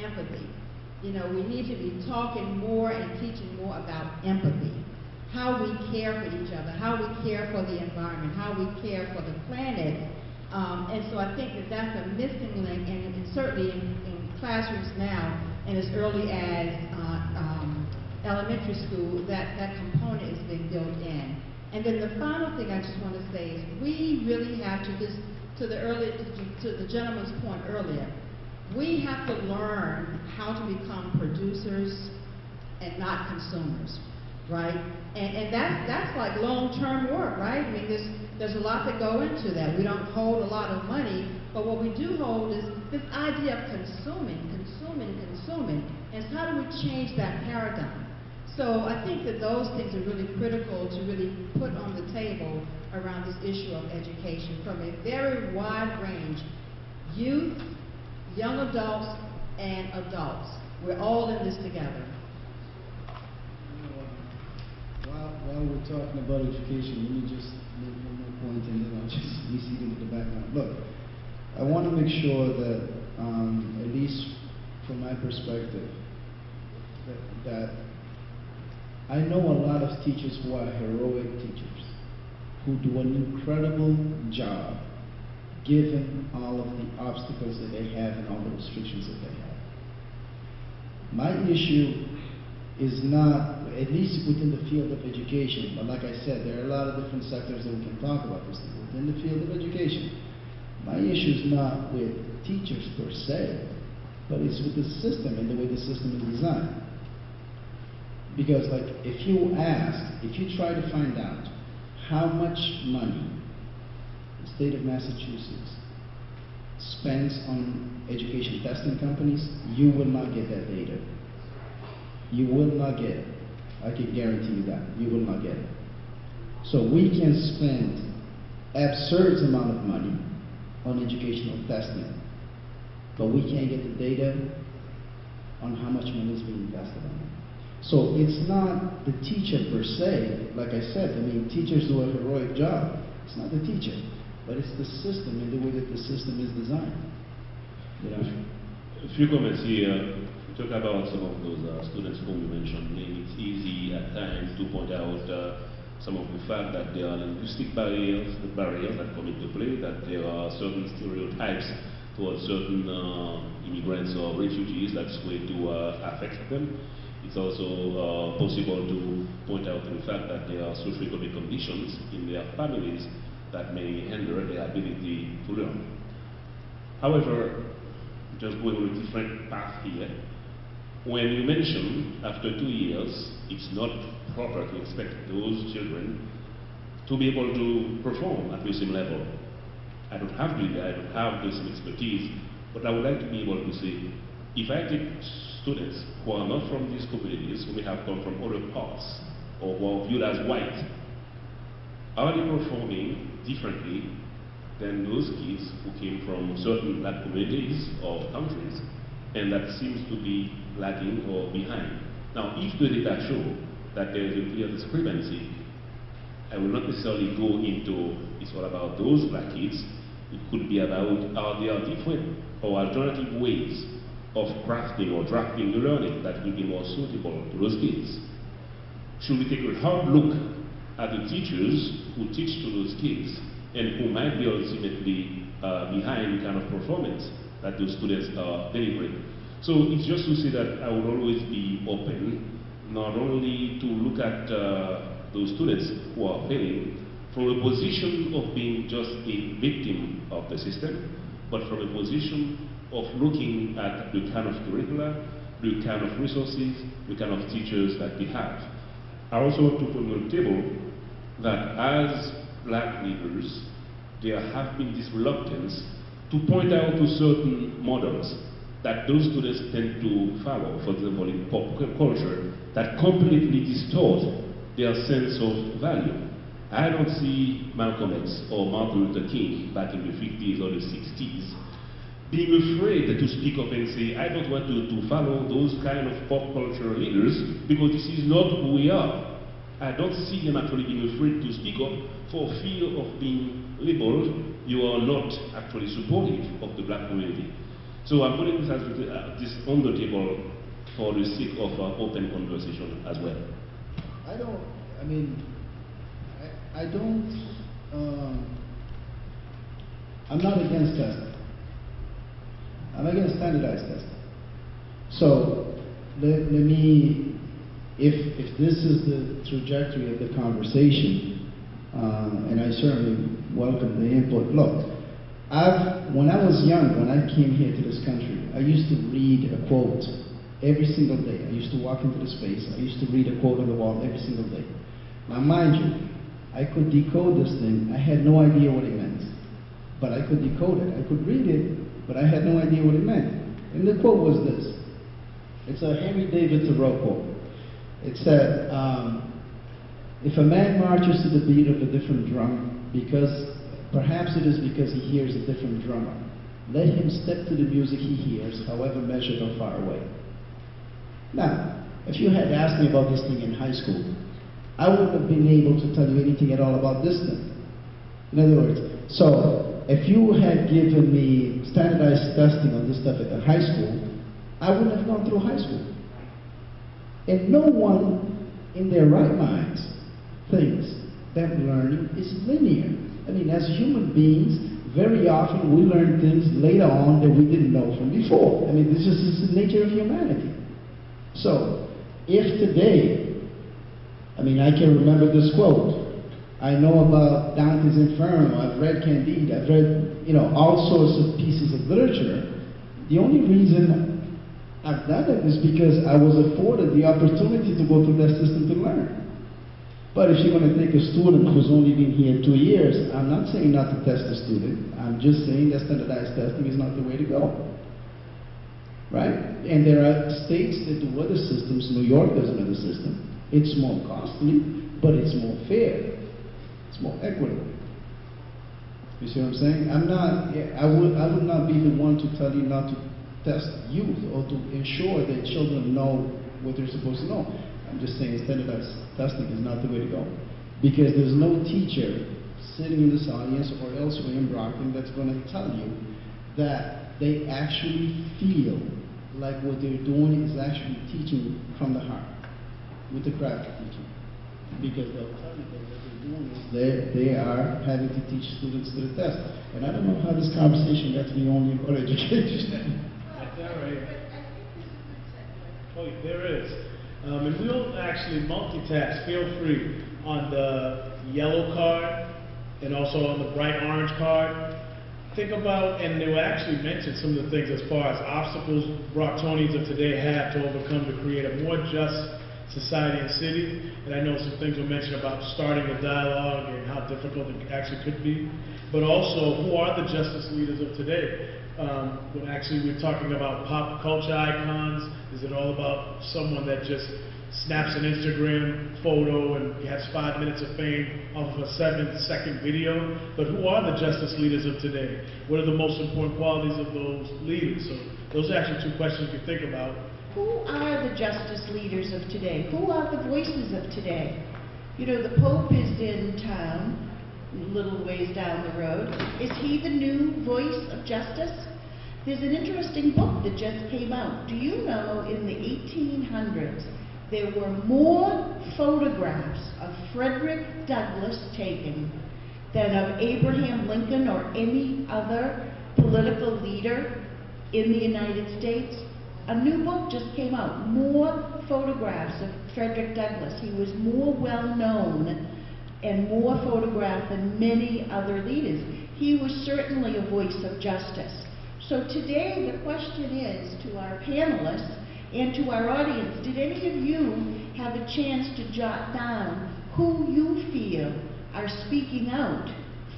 empathy. We need to be talking more and teaching more about empathy, how we care for each other, how we care for the environment, how we care for the planet. And so I think that that's a missing link, and certainly in classrooms now, and as early as elementary school, that component is being built in. And then the final thing I just want to say is we really have to, to the gentleman's point earlier, we have to learn how to become producers and not consumers, right? And that's like long-term work, right? I mean, there's a lot that go into that. We don't hold a lot of money, but what we do hold is this idea of consuming. And so how do we change that paradigm? So I think that those things are really critical to really put on the table around this issue of education from a very wide range. Youth, young adults, and adults. We're all in this together. While we're talking about education, let me just make one more point and then I'll just recede into the background. Look, I want to make sure that, at least from my perspective, that I know a lot of teachers who are heroic teachers, who do an incredible job given all of the obstacles that they have and all the restrictions that they have. My issue is not, at least within the field of education, but like I said, there are a lot of different sectors that we can talk about this. Within the field of education, my issue is not with teachers per se, but it's with the system and the way the system is designed. Because like, if you try to find out how much money the state of Massachusetts spends on education testing companies, you will not get that data. You will not get it. I can guarantee you that. You will not get it. So we can spend absurd amount of money on educational testing, but we can't get the data on how much money is being invested on it. So it's not the teacher per se. Like I said, I mean, teachers do a heroic job. It's not the teacher, but it's the system and the way that the system is designed. You know? A few comments here. We talk about some of those students whom you mentioned. Maybe it's easy at times to point out some of the fact that there are linguistic barriers, the barriers that come into play, that there are certain stereotypes towards certain immigrants or refugees that's going to affect them. It's also possible to point out the fact that there are socioeconomic conditions in their families that may hinder their ability to learn. However, just going on a different path here, when you mention after 2 years, it's not proper to expect those children to be able to perform at the same level. I don't have to, I don't have the same expertise, but I would like to be able to say, if I take students who are not from these communities, who may have come from other parts, or who are viewed as white, are they performing differently than those kids who came from certain black communities or countries, and that seems to be lagging or behind? Now, if the data show that there is a clear discrepancy, I will not necessarily go into it's all about those black kids. It could be about are there different or alternative ways of crafting or drafting the learning that will be more suitable to those kids. Should we take a hard look at the teachers who teach to those kids and who might be ultimately behind the kind of performance that those students are delivering? So it's just to say that I would always be open, not only to look at those students who are failing from a position of being just a victim of the system, but from a position of looking at the kind of curricula, the kind of resources, the kind of teachers that they have. I also want to put on the table that as black leaders, there have been this reluctance to point out to certain models that those students tend to follow, for example in pop culture, that completely distort their sense of value. I don't see Malcolm X or Martin Luther King back in the 50s or the 60s being afraid to speak up and say, I don't want to follow those kind of pop culture leaders because this is not who we are. I don't see them actually being afraid to speak up for fear of being labeled, you are not actually supportive of the black community. So I'm putting this, this on the table for the sake of open conversation as well. I'm not against testing. I'm against standardized testing. So let me, if this is the trajectory of the conversation, and I certainly welcome the input. Look, when I was young, when I came here to this country, I used to read a quote every single day. I used to walk into the space, I used to read a quote on the wall every single day. Now mind you, I could decode this thing. I had no idea what it meant, but I could decode it. I could read it, but I had no idea what it meant. And the quote was this. It's a Henry David Thoreau quote. It said, if a man marches to the beat of a different drum, perhaps it is because he hears a different drummer. Let him step to the music he hears, however measured or far away. Now, if you had asked me about this thing in high school, I wouldn't have been able to tell you anything at all about this thing. In other words, so if you had given me standardized testing on this stuff at the high school, I wouldn't have gone through high school. And no one in their right minds thinks that learning is linear. I mean, as human beings, very often we learn things later on that we didn't know from before. I mean, this is the nature of humanity. So, if today, I mean, I can remember this quote. I know about Dante's Inferno, I've read Candide, I've read, all sorts of pieces of literature. The only reason I've done it is because I was afforded the opportunity to go through that system to learn. But if you're going to take a student who's only been here 2 years, I'm not saying not to test the student. I'm just saying that standardized testing is not the way to go. Right? And there are states that do other systems. New York does another system. It's more costly, but it's more fair. It's more equitable. You see what I'm saying? I would not be the one to tell you not to test youth or to ensure that children know what they're supposed to know. I'm just saying standardized testing is not the way to go. Because there's no teacher sitting in this audience or elsewhere in Brockton that's going to tell you that they actually feel like what they're doing is actually teaching from the heart, with the craft of teaching. Because they'll tell you that what they're doing is they are having to teach students to the test. And I don't know how this conversation got to be only about education. That's all right. Oh, there is. And we'll actually multitask, feel free, on the yellow card and also on the bright orange card. Think about, and they will actually mention some of the things as far as obstacles Brocktonians of today have to overcome to create a more just society and city. And I know some things were mentioned about starting a dialogue and how difficult it actually could be. But also, who are the justice leaders of today? Actually, we're talking about pop culture icons. Is it all about someone that just snaps an Instagram photo and has 5 minutes of fame off of a 7-second video? But who are the justice leaders of today? What are the most important qualities of those leaders? So those are actually two questions you think about. Who are the justice leaders of today? Who are the voices of today? The Pope is in town, a little ways down the road. Is he the new voice of justice? There's an interesting book that just came out. Do you know in the 1800s there were more photographs of Frederick Douglass taken than of Abraham Lincoln or any other political leader in the United States? A new book just came out, more photographs of Frederick Douglass. He was more well known and more photographed than many other leaders. He was certainly a voice of justice. So today the question is to our panelists and to our audience, did any of you have a chance to jot down who you feel are speaking out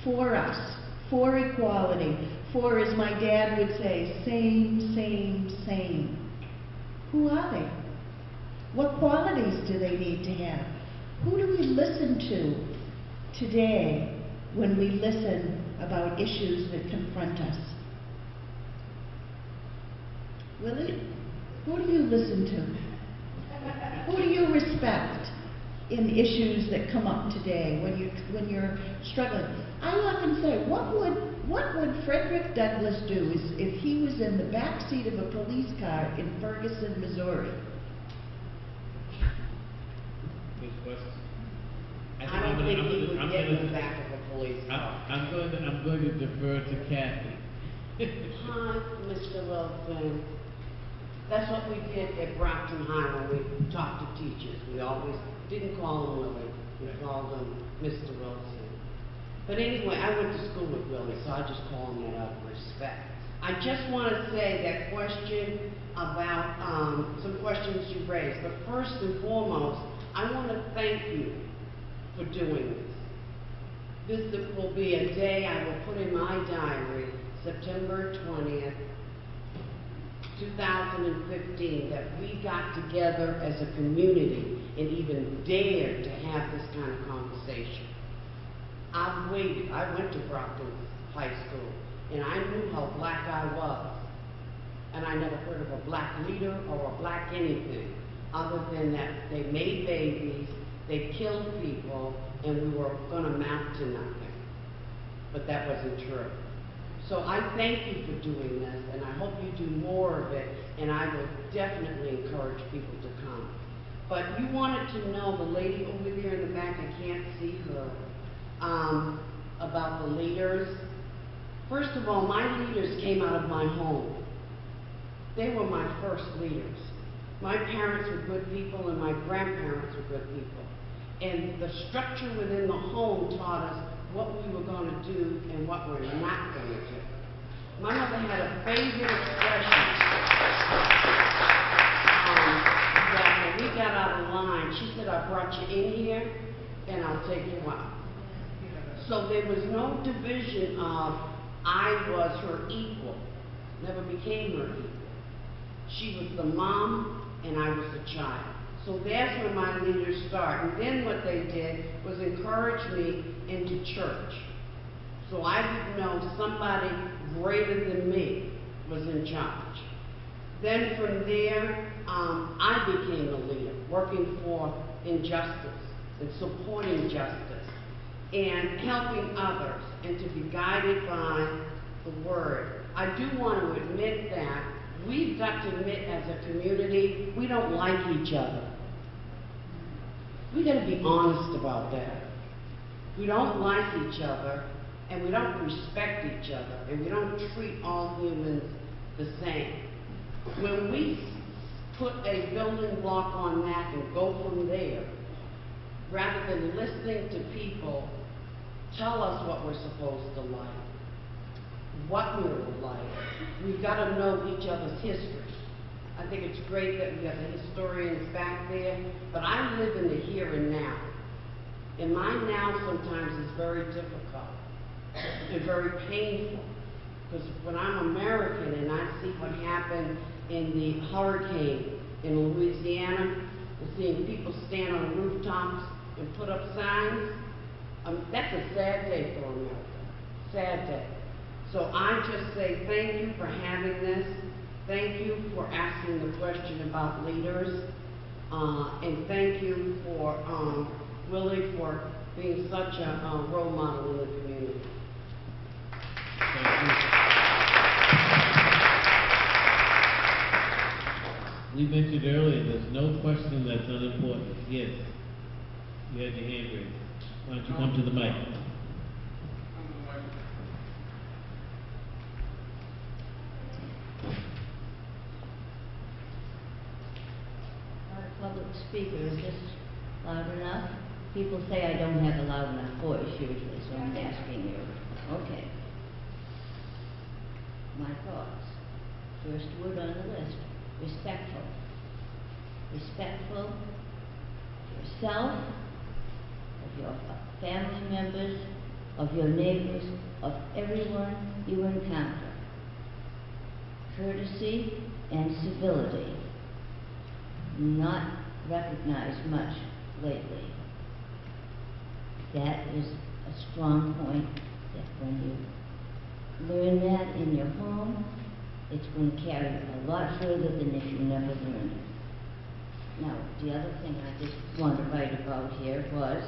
for us, for equality, for, as my dad would say, same, same, same? Who are they? What qualities do they need to have? Who do we listen to today when we listen about issues that confront us? Willie, who do you listen to? Who do you respect in issues that come up today when you're struggling? I often say, what would Frederick Douglass do if he was in the back seat of a police car in Ferguson, Missouri? I don't think he would get in the back of a police car. I'm going to defer to Kathy. Hi, Mr. Wilson. That's what we did at Brockton High when we talked to teachers. We always didn't call him Willie. We called him Mr. Wilson. But anyway, I went to school with Willie, so I just call him that out of respect. I just want to say that question about some questions you raised. But first and foremost, I want to thank you for doing this. This will be a day I will put in my diary, September 20th, 2015, that we got together as a community and even dared to have this kind of conversation. I've waited. I went to Brockton High School, and I knew how black I was. And I never heard of a black leader or a black anything, other than that they made babies, they killed people, and we were going to amount to nothing. But that wasn't true. So I thank you for doing this, and I hope you do more of it, and I would definitely encourage people to come. But you wanted to know, the lady over there in the back, I can't see her, about the leaders. First of all, my leaders came out of my home. They were my first leaders. My parents were good people and my grandparents were good people. And the structure within the home taught us what we were going to do and what we're not going to do. My mother had a favorite expression that when we got out of line, she said, I brought you in here and I'll take you out. So there was no division of I was her equal, never became her equal. She was the mom and I was the child. So that's where my leaders start. And then what they did was encourage me into church. So I would know somebody greater than me was in charge. Then from there, I became a leader, working for injustice and supporting justice and helping others and to be guided by the word. I do want to admit that we've got to admit as a community, we don't like each other. We got to be honest about that. We don't like each other, and we don't respect each other, and we don't treat all humans the same. When we put a building block on that and go from there, rather than listening to people tell us what we're supposed to like, what we're like, we've got to know each other's history. I think it's great that we have the historians back there, but I live in the here and now. And my now sometimes is very difficult and very painful, because when I'm American and I see what happened in the hurricane in Louisiana, and seeing people stand on rooftops and put up signs, that's a sad day for America, sad day. So I just say thank you for having this. Thank you for asking the question about leaders. And thank you for, Willie, for being such a role model in the community. Thank you. We mentioned earlier, there's no question that's unimportant. Yes, you had your hand raised. Why don't you come to the mic? Public speaker, is this loud enough? People say I don't have a loud enough voice usually, so I'm asking you. Okay. My thoughts. First word on the list, respectful. Respectful of yourself, of your family members, of your neighbors, of everyone you encounter. Courtesy and civility. Not recognized much lately. That is a strong point, that when you learn that in your home, it's going to carry a lot further than if you never learned it. Now, the other thing I just want to write about here was,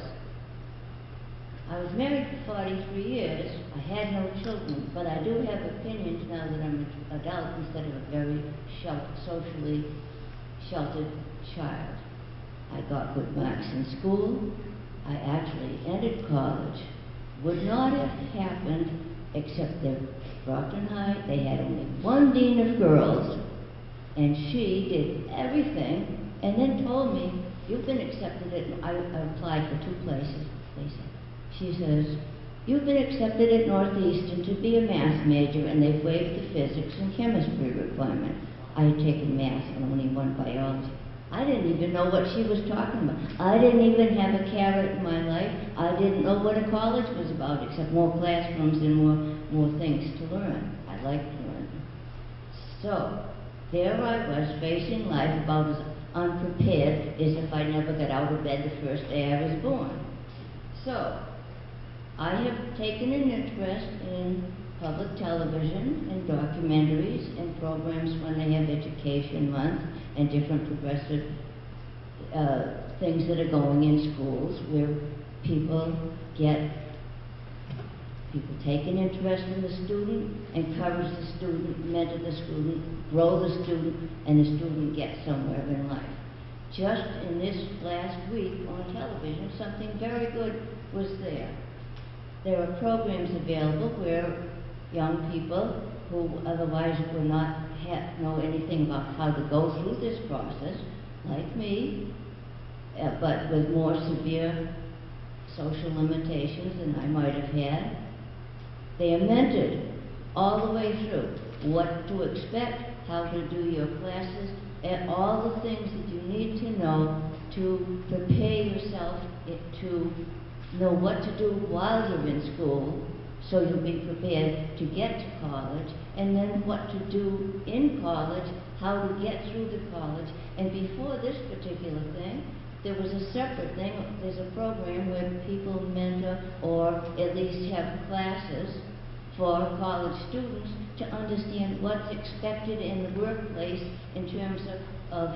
I was married for 43 years. I had no children, but I do have opinions now that I'm an adult instead of a very socially sheltered child. I got good marks in school. I actually entered college. Would not have happened except that Brockton High, they had only one dean of girls, and she did everything, and then told me, you've been accepted at, I applied for 2 places, they said. She says, you've been accepted at Northeastern to be a math major, and they've waived the physics and chemistry requirement. I had taken math and only 1 biology. I didn't even know what she was talking about. I didn't even have a carrot in my life. I didn't know what a college was about, except more classrooms and more things to learn. I liked learning. So, there I was facing life about as unprepared as if I never got out of bed the first day I was born. So, I have taken an interest in public television and documentaries and programs when they have Education Month and different progressive things that are going in schools where people take an interest in the student, encourage the student, mentor the student, grow the student, and the student gets somewhere in life. Just in this last week on television, something very good was there. There are programs available where young people who otherwise would not know anything about how to go through this process, like me, but with more severe social limitations than I might have had, they are mentored all the way through what to expect, how to do your classes, and all the things that you need to know to prepare yourself to know what to do while you're in school, so you'll be prepared to get to college, and then what to do in college, how to get through the college. And before this particular thing, there was a separate thing. There's a program where people mentor or at least have classes for college students to understand what's expected in the workplace in terms of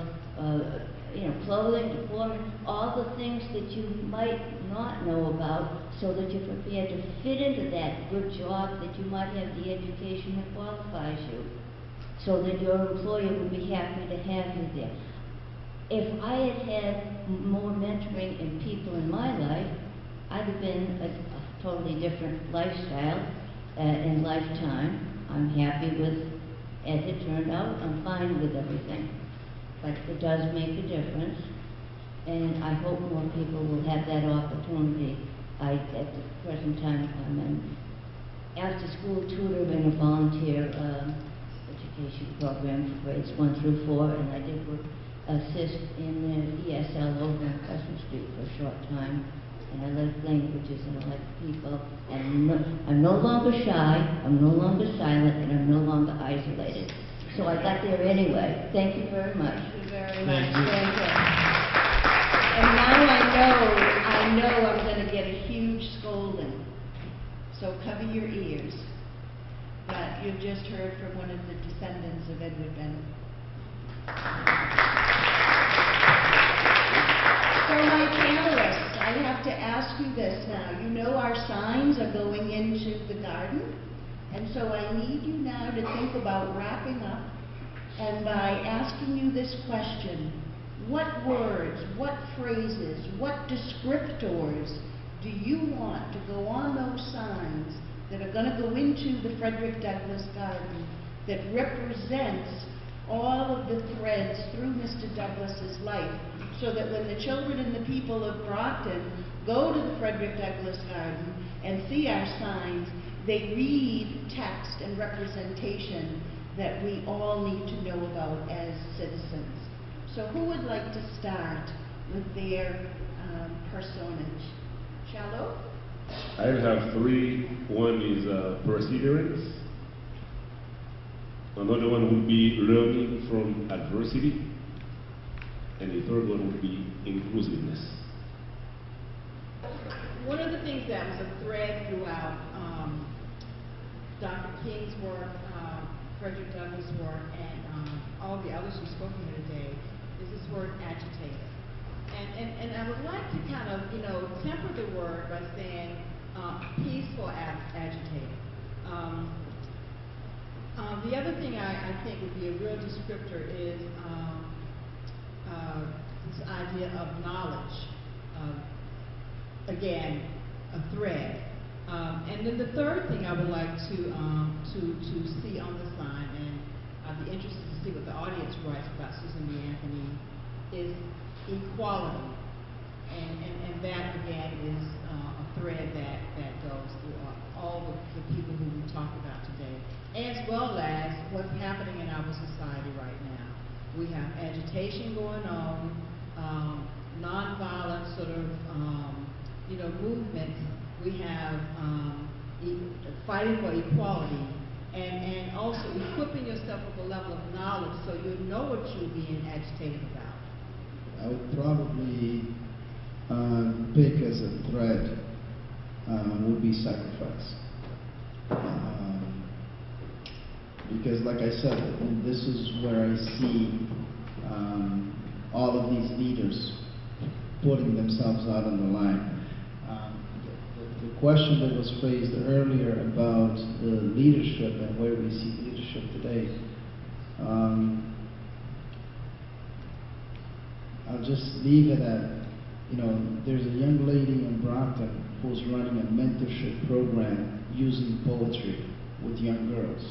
clothing, deportment, all the things that you might not know about, so that you're prepared to fit into that good job, that you might have the education that qualifies you, so that your employer would be happy to have you there. If I had had more mentoring in people in my life, I'd have been a totally different lifestyle in lifetime. I'm happy with, as it turned out, I'm fine with everything. But it does make a difference, and I hope more people will have that opportunity. At the present time, I'm an after-school tutor in a volunteer education program for grades 1 through 4, and I did assist in the ESL over on Pleasant Street for a short time. And I like languages and I like people, and I'm no longer shy, I'm no longer silent, and I'm no longer isolated. So I got there anyway. Thank you very much. Thank you very much. Thank you. And now I know I'm going to get a huge scolding. So cover your ears. But you've just heard from one of the descendants of Edward Bennett. So my panelists, I have to ask you this now. You know our signs are going into the garden, and so I need you now to think about wrapping up, and by asking you this question: what words, what phrases, what descriptors do you want to go on those signs that are going to go into the Frederick Douglass Garden that represents all of the threads through Mr. Douglass's life, so that when the children and the people of Brockton go to the Frederick Douglass Garden and see our signs, they read text and representation that we all need to know about as citizens. So who would like to start with their personage? Shallow? I have 3. One is perseverance. Another one would be learning from adversity. And the third one would be inclusiveness. One of the things that was a thread throughout Dr. King's work, Frederick Douglass' work, and all the others who've spoken here today is this word agitator. And I would like to kind of, temper the word by saying peaceful agitator. The other thing I think would be a real descriptor is this idea of knowledge. Again, a thread. And then the third thing I would like to see on the sign, and I'd be interested to see what the audience writes about Susan B. Anthony, is equality. And that, again, is a thread that goes through all the people who we talked about today, as well as what's happening in our society right now. We have agitation going on, nonviolent sort of, movements. We have fighting for equality, and also equipping yourself with a level of knowledge so you know what you're being agitated about? I would probably pick as a threat would be sacrifice. Because like I said, and this is where I see all of these leaders putting themselves out on the line. The question that was phrased earlier about the leadership and where we see leadership today, I'll just leave it at, there's a young lady in Brockton who's running a mentorship program using poetry with young girls.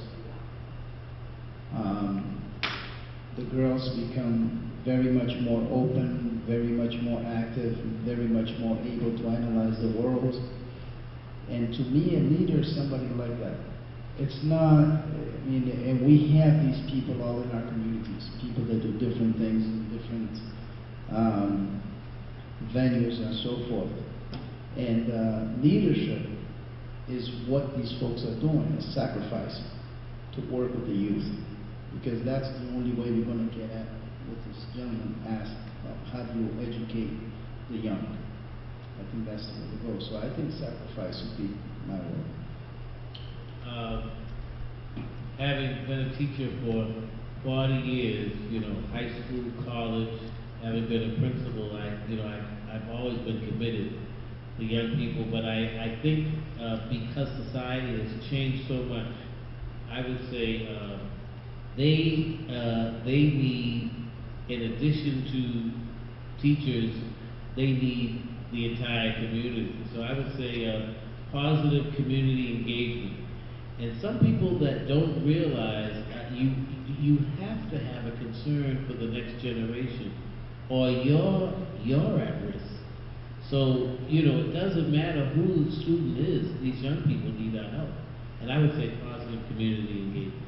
The girls become very much more open, very much more active, very much more able to analyze the world. And to me, a leader is somebody like that. It's not, and we have these people all in our communities, people that do different things in different venues and so forth. And leadership is what these folks are doing, is sacrificing to work with the youth. Because that's the only way we're going to get at what this gentleman asked, how do you educate the young? I think that's the way to go. So I think sacrifice would be my word. Having been a teacher for 40 years, high school, college, having been a principal, I've always been committed to young people, but I think because society has changed so much, I would say they need, in addition to teachers, they need the entire community. So I would say positive community engagement. And some people that don't realize that you have to have a concern for the next generation, or you're at risk. So, it doesn't matter who the student is, these young people need our help. And I would say positive community engagement.